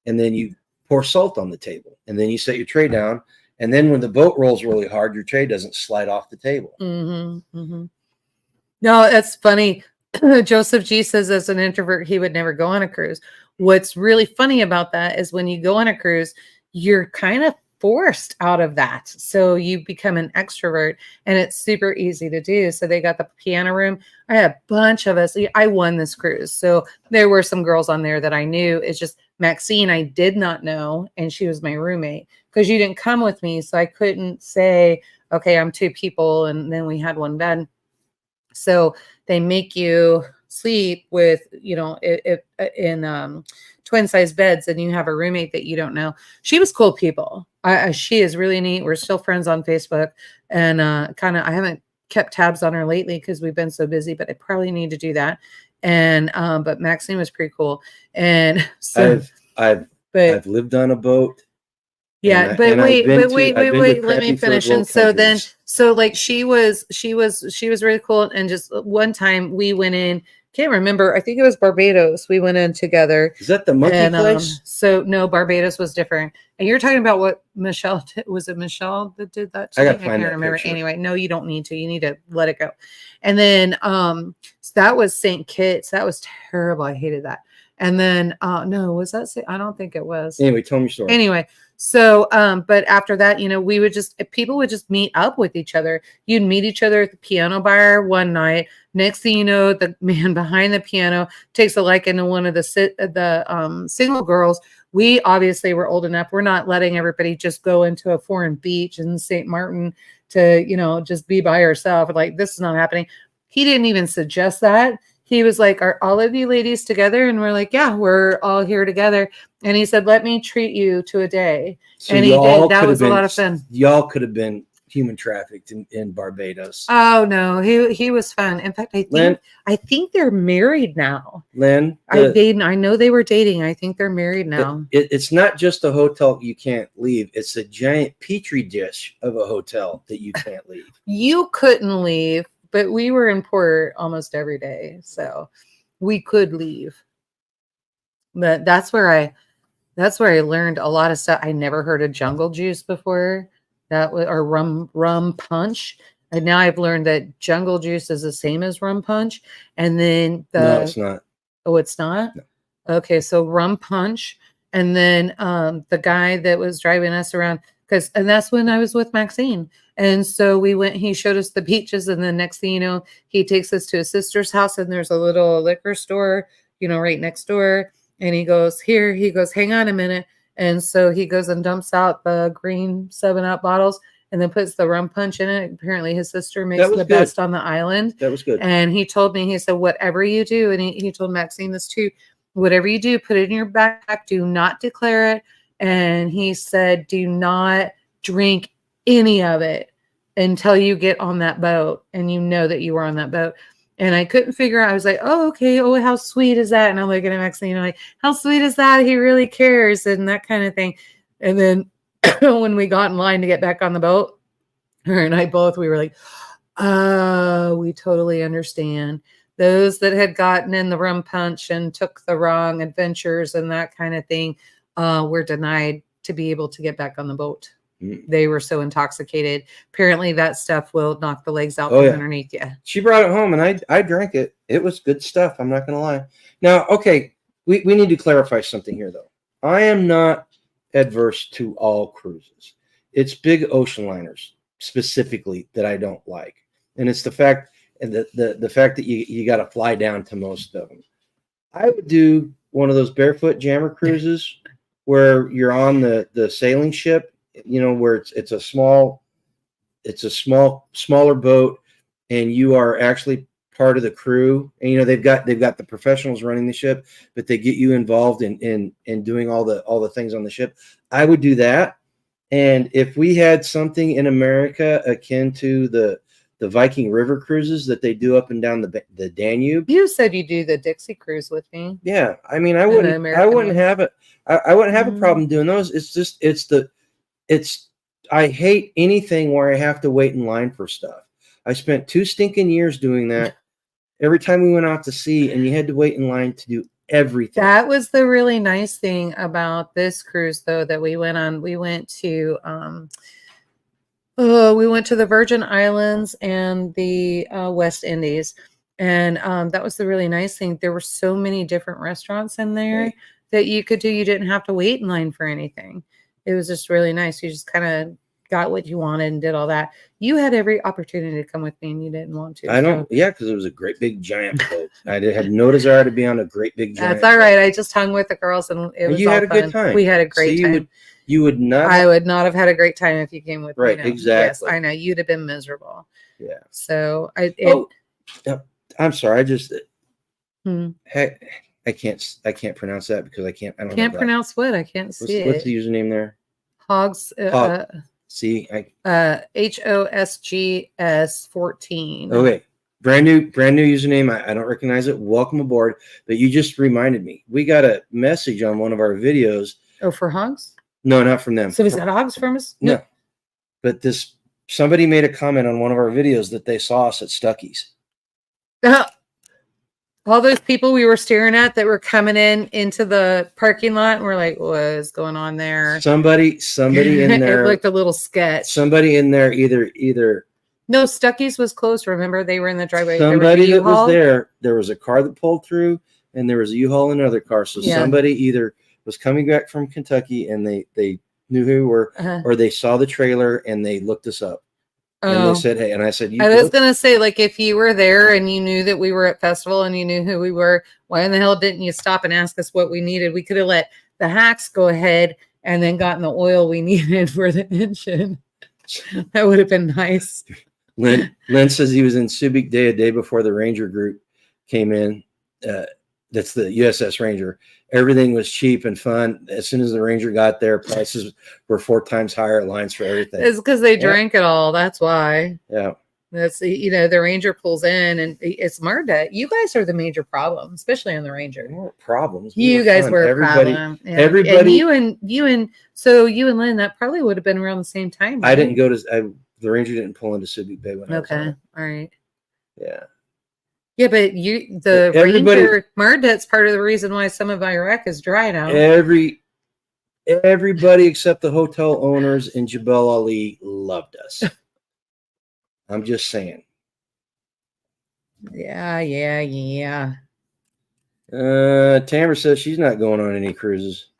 and then you pour salt on the table, and then you set your tray down. And then when the boat rolls really hard, your tray doesn't slide off the table. Mm-hmm, mm-hmm. No, that's funny. Joseph G says, as an introvert, he would never go on a cruise. What's really funny about that is when you go on a cruise, you're kind of forced out of that. So you become an extrovert, and it's super easy to do. So they got the piano room. I had a bunch of us. I won this cruise. So there were some girls on there that I knew. It's just Maxine, I did not know. And she was my roommate because you didn't come with me. So I couldn't say, okay, I'm 2 people. And then we had 1 bed. So they make you sleep with, in twin size beds, and you have a roommate that you don't know. She was cool people. She is really neat. We're still friends on Facebook, and I haven't kept tabs on her lately because we've been so busy, but I probably need to do that. And but Maxine was pretty cool. And so I've lived on a boat. Yeah, but wait, let me finish. And so then, so like she was really cool. And just one time we went in, can't remember, I think it was Barbados. We went in together. Is that the monkey place? So no, Barbados was different. And you're talking about what Michelle did. Was it Michelle that did that? I can't remember. Picture. Anyway, no, you don't need to. You need to let it go. And then so that was St. Kitts. That was terrible. I hated that. And then no, was that I don't think it was. Anyway, tell me your story. Anyway, so but after that, people would just meet up with each other. You'd meet each other at the piano bar one night. Next thing you know, the man behind the piano takes a liking to one of the single girls. We obviously were old enough. We're not letting everybody just go into a foreign beach in St. Martin to, just be by yourself. Like, this is not happening. He didn't even suggest that. He was like, are all of you ladies together? And we're like, yeah, we're all here together. And he said, let me treat you to a day. So and he did. That was a lot of fun. Y'all could have been human trafficked in Barbados. Oh, no, he was fun. In fact, I think they're married now. Lynn, I know they were dating. I think they're married now. It's not just a hotel you can't leave. It's a giant petri dish of a hotel that you can't leave. You couldn't leave. But we were in port almost every day, so we could leave. But that's where I learned a lot of stuff. I never heard of jungle juice before. That was or rum punch. And now I've learned that jungle juice is the same as rum punch. And then no, it's not. Oh, it's not? No. Okay, so rum punch. And then the guy that was driving us around, and that's when I was with Maxine. And so we went, he showed us the beaches, and then next thing you know, he takes us to his sister's house, and there's a little liquor store, right next door. And he goes, hang on a minute. And so he goes and dumps out the green 7-Up bottles and then puts the rum punch in it. Apparently his sister makes the best on the island. That was good. And he told me, he said, whatever you do, and he told Maxine this too, whatever you do, put it in your backpack, do not declare it. And he said, do not drink any of it until you get on that boat and you know that you were on that boat. And I couldn't figure out. I was like, oh, okay. Oh, how sweet is that? And I'm looking at Maxine, like, how sweet is that? He really cares and that kind of thing. And then when we got in line to get back on the boat, her and I both, we were like, oh, we totally understand. Those that had gotten in the rum punch and took the wrong adventures and that kind of thing were denied to be able to get back on the boat. They were so intoxicated. Apparently that stuff will knock the legs out from underneath you. She brought it home and I drank it. It was good stuff. I'm not going to lie. Now, okay, we need to clarify something here, though. I am not adverse to all cruises. It's big ocean liners specifically that I don't like. And it's the fact that you got to fly down to most of them. I would do one of those barefoot jammer cruises where you're on the sailing ship, where it's a smaller boat and you are actually part of the crew. And they've got the professionals running the ship, but they get you involved in doing all the things on the ship. I would do that. And if we had something in America akin to the Viking River cruises that they do up and down the Danube. You said you do the Dixie cruise with me. Yeah. I mean, I wouldn't have it. I wouldn't have a problem doing those. I hate anything where I have to wait in line for stuff. I spent 2 stinking years doing that every time we went out to sea, and you had to wait in line to do everything. That was the really nice thing about this cruise, though, that we went on. We went to the Virgin Islands and the West Indies. And that was the really nice thing. There were so many different restaurants in there that you could do. You didn't have to wait in line for anything. it was just really nice. You just kind of got what you wanted and did all that. You had every opportunity to come with me and you didn't want to. I don't, yeah, because it was a great big giant boat. Had no desire to be on a great big giant That's all right. boat. I just hung with the girls and it was you all had a fun. good time. We had a great time. You would not. I would not have had a great time if you came with me. Right, No. exactly. Yes, I know. You'd have been miserable. Yeah. So I'm sorry. I just, Hmm. heck, I can't pronounce that because I don't Can't know pronounce what? I can't see it. What's the username there? Hogs. See, HOSGS 14. Okay. Brand new username. I don't recognize it. Welcome aboard. But you just reminded me. We got a message on one of our videos. Oh, for hogs? No, not from them. So is that hogs from us? No. But somebody made a comment on one of our videos that they saw us at Stuckey's. All those people we were staring at that were coming into the parking lot, and we're like, what is going on there? Somebody in there. It looked a little sketch. Somebody in there either. No, Stuckey's was closed. Remember, they were in the driveway. Somebody that was there. There was a car that pulled through, and there was a U-Haul and another car. So somebody either was coming back from Kentucky, and they knew who we were, or they saw the trailer and they looked us up. And they said, hey, and I said, I was going to say, like, if you were there and you knew that we were at festival and you knew who we were, why in the hell didn't you stop and ask us what we needed? We could have let the hacks go ahead and then gotten the oil we needed for the engine. That would have been nice. Len says he was in Subic a day before the Ranger group came in. That's the USS Ranger. Everything was cheap and fun. As soon as the Ranger got there, prices were 4 times higher, lines for everything. It's because they drank it all. That's why. Yeah. That's, the Ranger pulls in and it's Marta. You guys are the major problem, especially on the Ranger. We weren't problems. You guys were a problem. Yeah. Everybody. And you and Lynn, that probably would have been around the same time. Right? I didn't go to, the Ranger didn't pull into Subic Bay when I was on. All right. Yeah. Yeah, but Ranger Mardet's part of the reason why some of Iraq is dry now. Everybody except the hotel owners in Jebel Ali loved us. I'm just saying. Yeah. Tamara says she's not going on any cruises.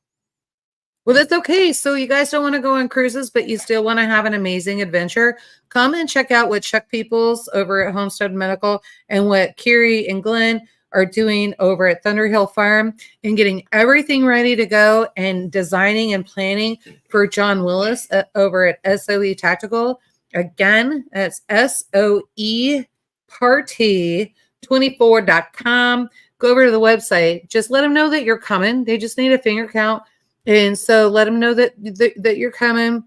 Well, that's okay. So you guys don't want to go on cruises, but you still want to have an amazing adventure. Come and check out what Chuck Peoples over at Homestead Medical and what Kiri and Glenn are doing over at Thunderhill Farm and getting everything ready to go and designing and planning for John Willis over at SOE Tactical. Again, that's SOEparty24.com. Go over to the website. Just let them know that you're coming. They just need a finger count. And so let them know that you're coming.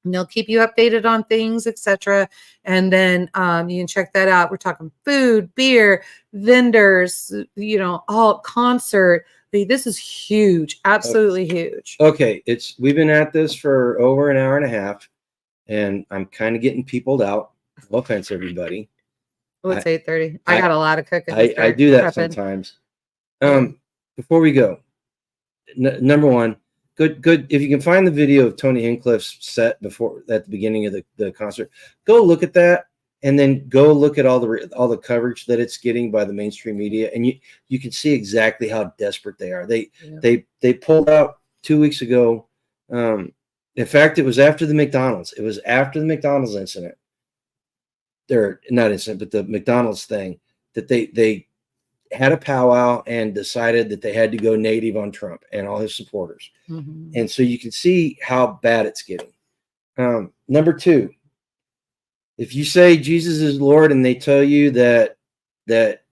And they'll keep you updated on things, etc. And then you can check that out. We're talking food, beer, vendors, all concert. This is huge, absolutely huge. Okay, we've been at this for over an hour and a half, and I'm kind of getting peopled out. No offense, everybody. Well, it's 8:30. I got a lot of cooking. I do that sometimes. Before we go, number one. Good. If you can find the video of Tony Hinchcliffe's set before at the beginning of the concert, go look at that, and then go look at all the coverage that it's getting by the mainstream media, and you can see exactly how desperate they are. They pulled out 2 weeks ago. In fact, it was after the McDonald's. It was after the McDonald's incident. Not incident, but the McDonald's thing that they had a powwow and decided that they had to go native on Trump and all his supporters. Mm-hmm. And so you can see how bad it's getting. Number two, if you say Jesus is Lord and they tell you that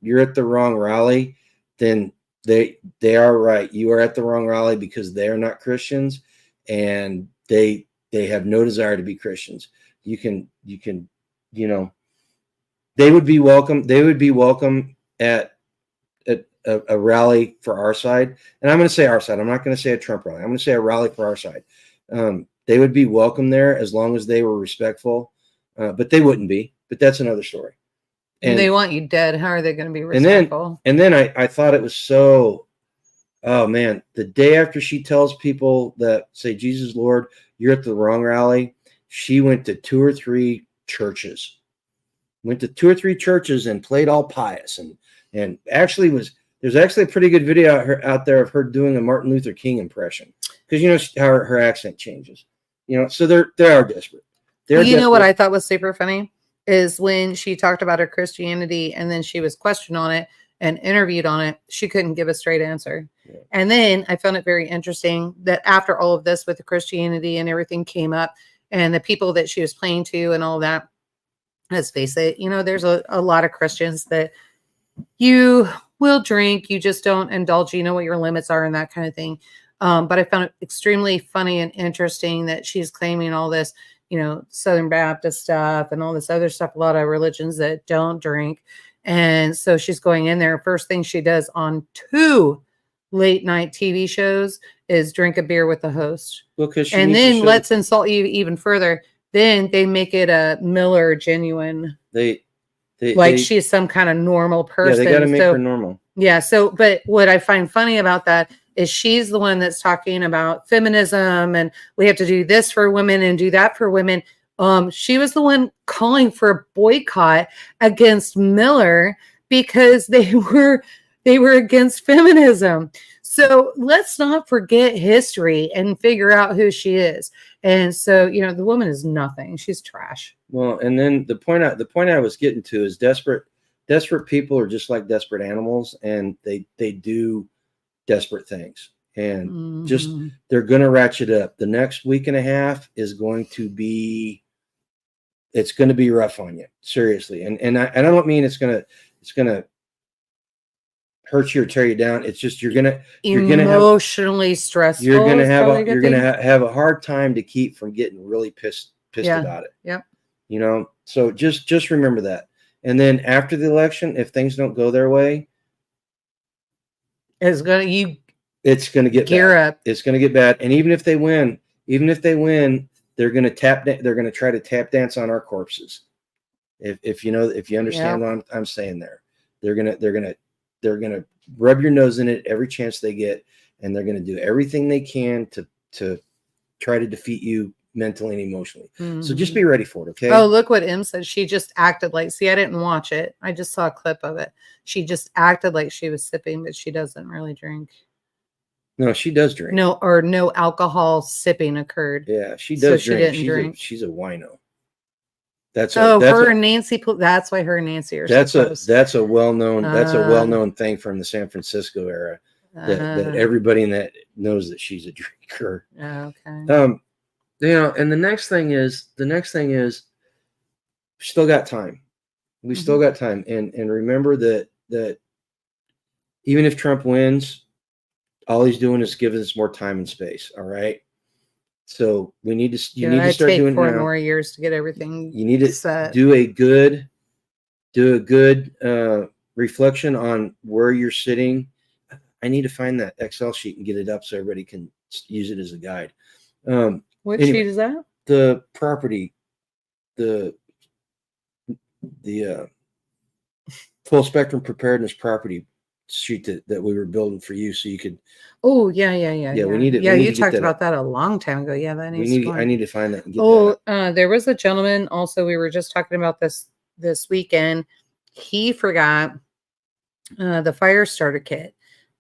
you're at the wrong rally, then they are right. You are at the wrong rally because they are not Christians and they have no desire to be Christians. They would be welcome. They would be welcome at a rally for our side. And I'm going to say our side. I'm not going to say a Trump rally. I'm going to say a rally for our side. They would be welcome there as long as they were respectful, but they wouldn't be. But that's another story. And they want you dead. How are they going to be respectful? And then I thought it was so, oh man, the day after she tells people that say, Jesus Lord, you're at the wrong rally, she went to 2 or 3 churches. Went to 2 or 3 churches and played all pious and actually there's actually a pretty good video out there of her doing a Martin Luther King impression. because how her accent changes. So they are desperate. They're you know desperate. what I thought was super funny is when she talked about her Christianity and then she was questioned on it and interviewed on it, she couldn't give a straight answer. Yeah. And then I found it very interesting that after all of this with the Christianity and everything came up and the people that she was playing to and all that, let's face it, there's a lot of Christians that you will drink, you just don't indulge, you know what your limits are and that kind of thing. But I found it extremely funny and interesting that she's claiming all this, Southern Baptist stuff and all this other stuff, a lot of religions that don't drink. And so she's going in there. First thing she does on 2 late night TV shows is drink a beer with the host. Well, and then let's insult you even further. Then they make it a Miller genuine. She's some kind of normal person. Yeah, they got to make her normal. Yeah. So, but what I find funny about that is she's the one that's talking about feminism and we have to do this for women and do that for women. She was the one calling for a boycott against Miller because they were against feminism. So let's not forget history and figure out who she is. And so, the woman is nothing. She's trash. Well, and then the point I was getting to is desperate people are just like desperate animals, and they do desperate things, and just they're going to ratchet up. The next week and a half is going to be rough on you, seriously. And I don't mean it's gonna hurt you or tear you down. It's just you're gonna emotionally stressful. You're gonna have a hard time to keep from getting really pissed about it. Yep. So just remember that. And then after the election, if things don't go their way, it's gonna get gear bad. up. It's gonna get bad. And even if they win, they're gonna try to tap dance on our corpses. If you understand what I'm saying there, they're gonna rub your nose in it every chance they get, and they're gonna do everything they can to try to defeat you mentally and emotionally. So just be ready for it, okay? Oh, look what Em said. She just acted like, see, I didn't watch it. I just saw a clip of it. She just acted like she was sipping, but she doesn't really drink. No, she does drink. No alcohol sipping occurred. Yeah, she does so drink. She didn't drink. She's a wino. That's Nancy. That's why her and Nancy are. That's a well-known thing from the San Francisco era that everybody in that knows that she's a drinker. Okay. And the next thing is we still got time. We still got time, and remember that even if Trump wins, all he's doing is giving us more time and space. All right. So you need to start doing 4 more years to get everything. You need to set. do a good reflection on where you're sitting. I need to find that Excel sheet and get it up so everybody can use it as a guide. What sheet is that? The property, the full spectrum preparedness property sheet that we were building for you, so you could. Oh yeah. We need it. Yeah, you talked about that a long time ago. Yeah, that needs. I need to find that. And get there was a gentleman. Also, we were just talking about this weekend. He forgot the fire starter kit.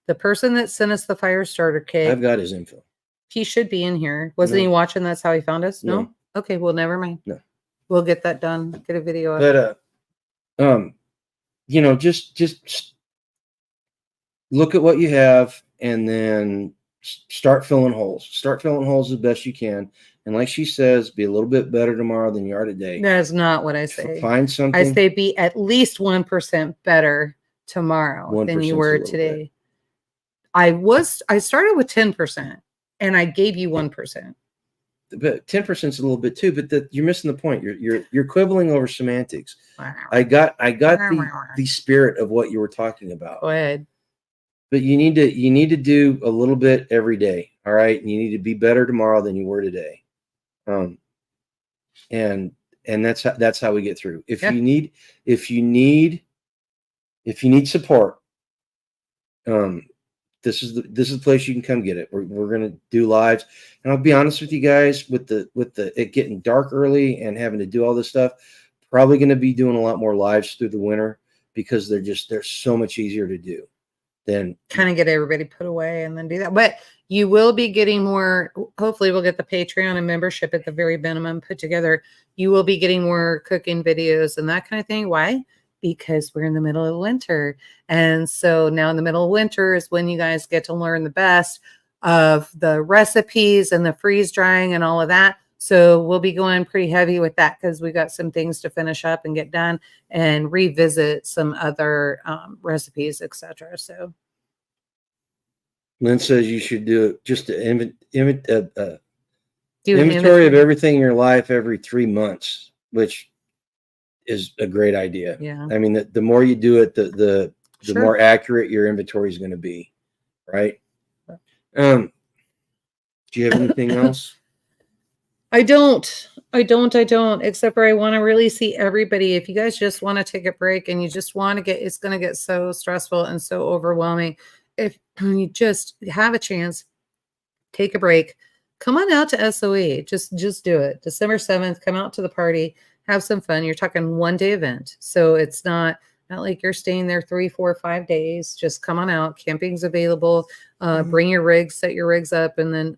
The person that sent us the fire starter kit. I've got his info. He should be in here. Wasn't he watching? That's how he found us. No. Okay. Well, never mind. No. We'll get that done. Get a video of it. Just look at what you have and then start filling holes. Start filling holes as best you can. And like she says, be a little bit better tomorrow than you are today. That is not what I say. Find something. I say be at least 1% better tomorrow than you were today. Bit. I started with 10% and I gave you 1%. But 10% is a little bit too, but you're missing the point. You're quibbling over semantics. Wow. I got the spirit of what you were talking about. Go ahead. But you need to do a little bit every day. All right. And you need to be better tomorrow than you were today. And that's how we get through. If you need support, this is the place you can come get it. We're gonna do lives, and I'll be honest with you guys, with it getting dark early and having to do all this stuff, probably gonna be doing a lot more lives through the winter because they're so much easier to do. then kind of get everybody put away and then do that. But you will be getting more. Hopefully we'll get the Patreon and membership at the very minimum put together. You will be getting more cooking videos and that kind of thing. Why? Because we're in the middle of winter. And so now in the middle of winter is when you guys get to learn the best of the recipes and the freeze drying and all of that. So we'll be going pretty heavy with that because we got some things to finish up and get done and revisit some other recipes, etc. So Lynn says you should do just an do an inventory of everything in your life every 3 months, which is a great idea. Yeah. I mean, the more you do it, the Sure. more accurate your inventory is going to be, right? Do you have anything else? I don't, except for I want to really see everybody. If you guys just want to take a break and you just want to it's going to get so stressful and so overwhelming. If you just have a chance, take a break, come on out to SOE. Just do it. December 7th, come out to the party, have some fun. You're talking 1-day event. So it's not like you're staying there 3, 4, 5 days. Just come on out. Camping's available. Bring your rigs, set your rigs up. And then,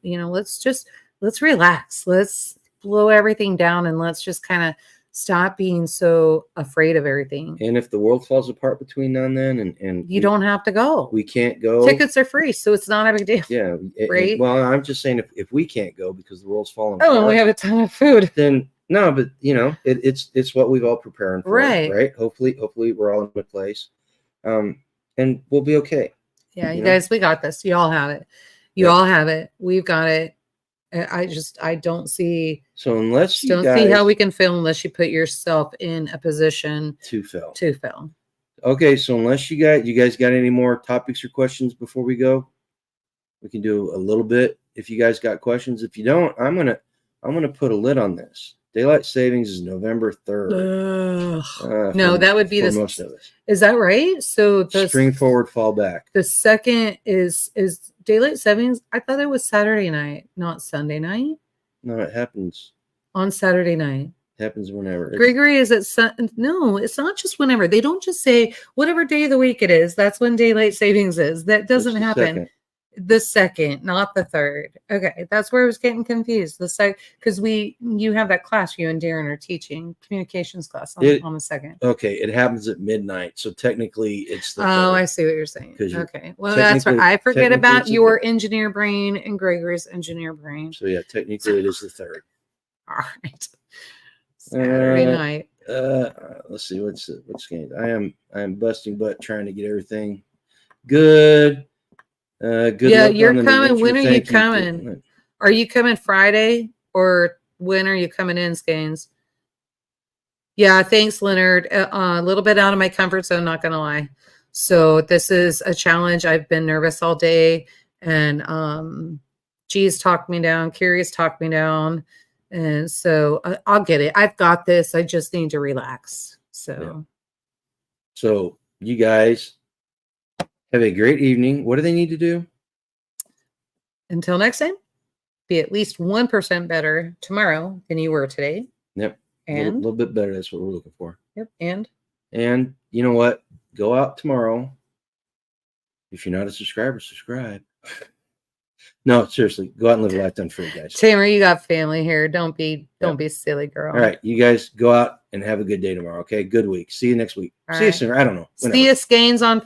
let's relax. Let's blow everything down and let's just kind of stop being so afraid of everything. And if the world falls apart between now and then, and you don't have to go. We can't go. Tickets are free, so it's not a big deal. Yeah. Right. Well, I'm just saying if we can't go because the world's falling apart. Oh, and we have a ton of food. Then no, but it's what we've all preparing for. Right. Hopefully we're all in a good place. And we'll be okay. Yeah, you guys, we got this. You all have it. You all have it. We've got it. I don't see. So unless you don't see how we can fail unless you put yourself in a position to fail. Okay, so unless you guys got any more topics or questions before we go, we can do a little bit. If you guys got questions, if you don't, I'm gonna put a lid on this. Daylight savings is November 3rd. No, that would be most of us. Is that right? So the spring forward, fall back. The second is daylight savings. I thought it was Saturday night, not Sunday night. No, it happens on Saturday night. It happens whenever. Gregory, is it no, it's not just whenever. They don't just say whatever day of the week it is, that's when daylight savings is. That doesn't happen. The second, not the third. Okay, that's where I was getting confused. The second, because you have that class you and Darren are teaching, communications class on the second. Okay, it happens at midnight, so technically it's the third. I see what you're saying. Okay, well that's what I forget about your engineer brain and Gregory's engineer brain. So yeah, technically it is the third. All right, Saturday night. Let's see what's game. I am busting butt trying to get everything good. Good. Yeah, you're coming. When are you coming? Are you coming Friday or when are you coming in, Skanes? Yeah, thanks, Leonard. A little bit out of my comfort zone, not gonna lie. So this is a challenge. I've been nervous all day, and G's talked me down. Carrie's talked me down, and so I'll get it. I've got this. I just need to relax. So you guys have a great evening. What do they need to do? Until next time, be at least 1% better tomorrow than you were today. Yep. And a little bit better. That's what we're looking for. Yep. And you know what? Go out tomorrow. If you're not a subscriber, subscribe. No, seriously, go out and live a life done free, guys. Tamer, you got family here. Don't be silly, girl. All right, you guys go out and have a good day tomorrow. Okay, good week. See you next week. See you soon. I don't know. See you, Skanes on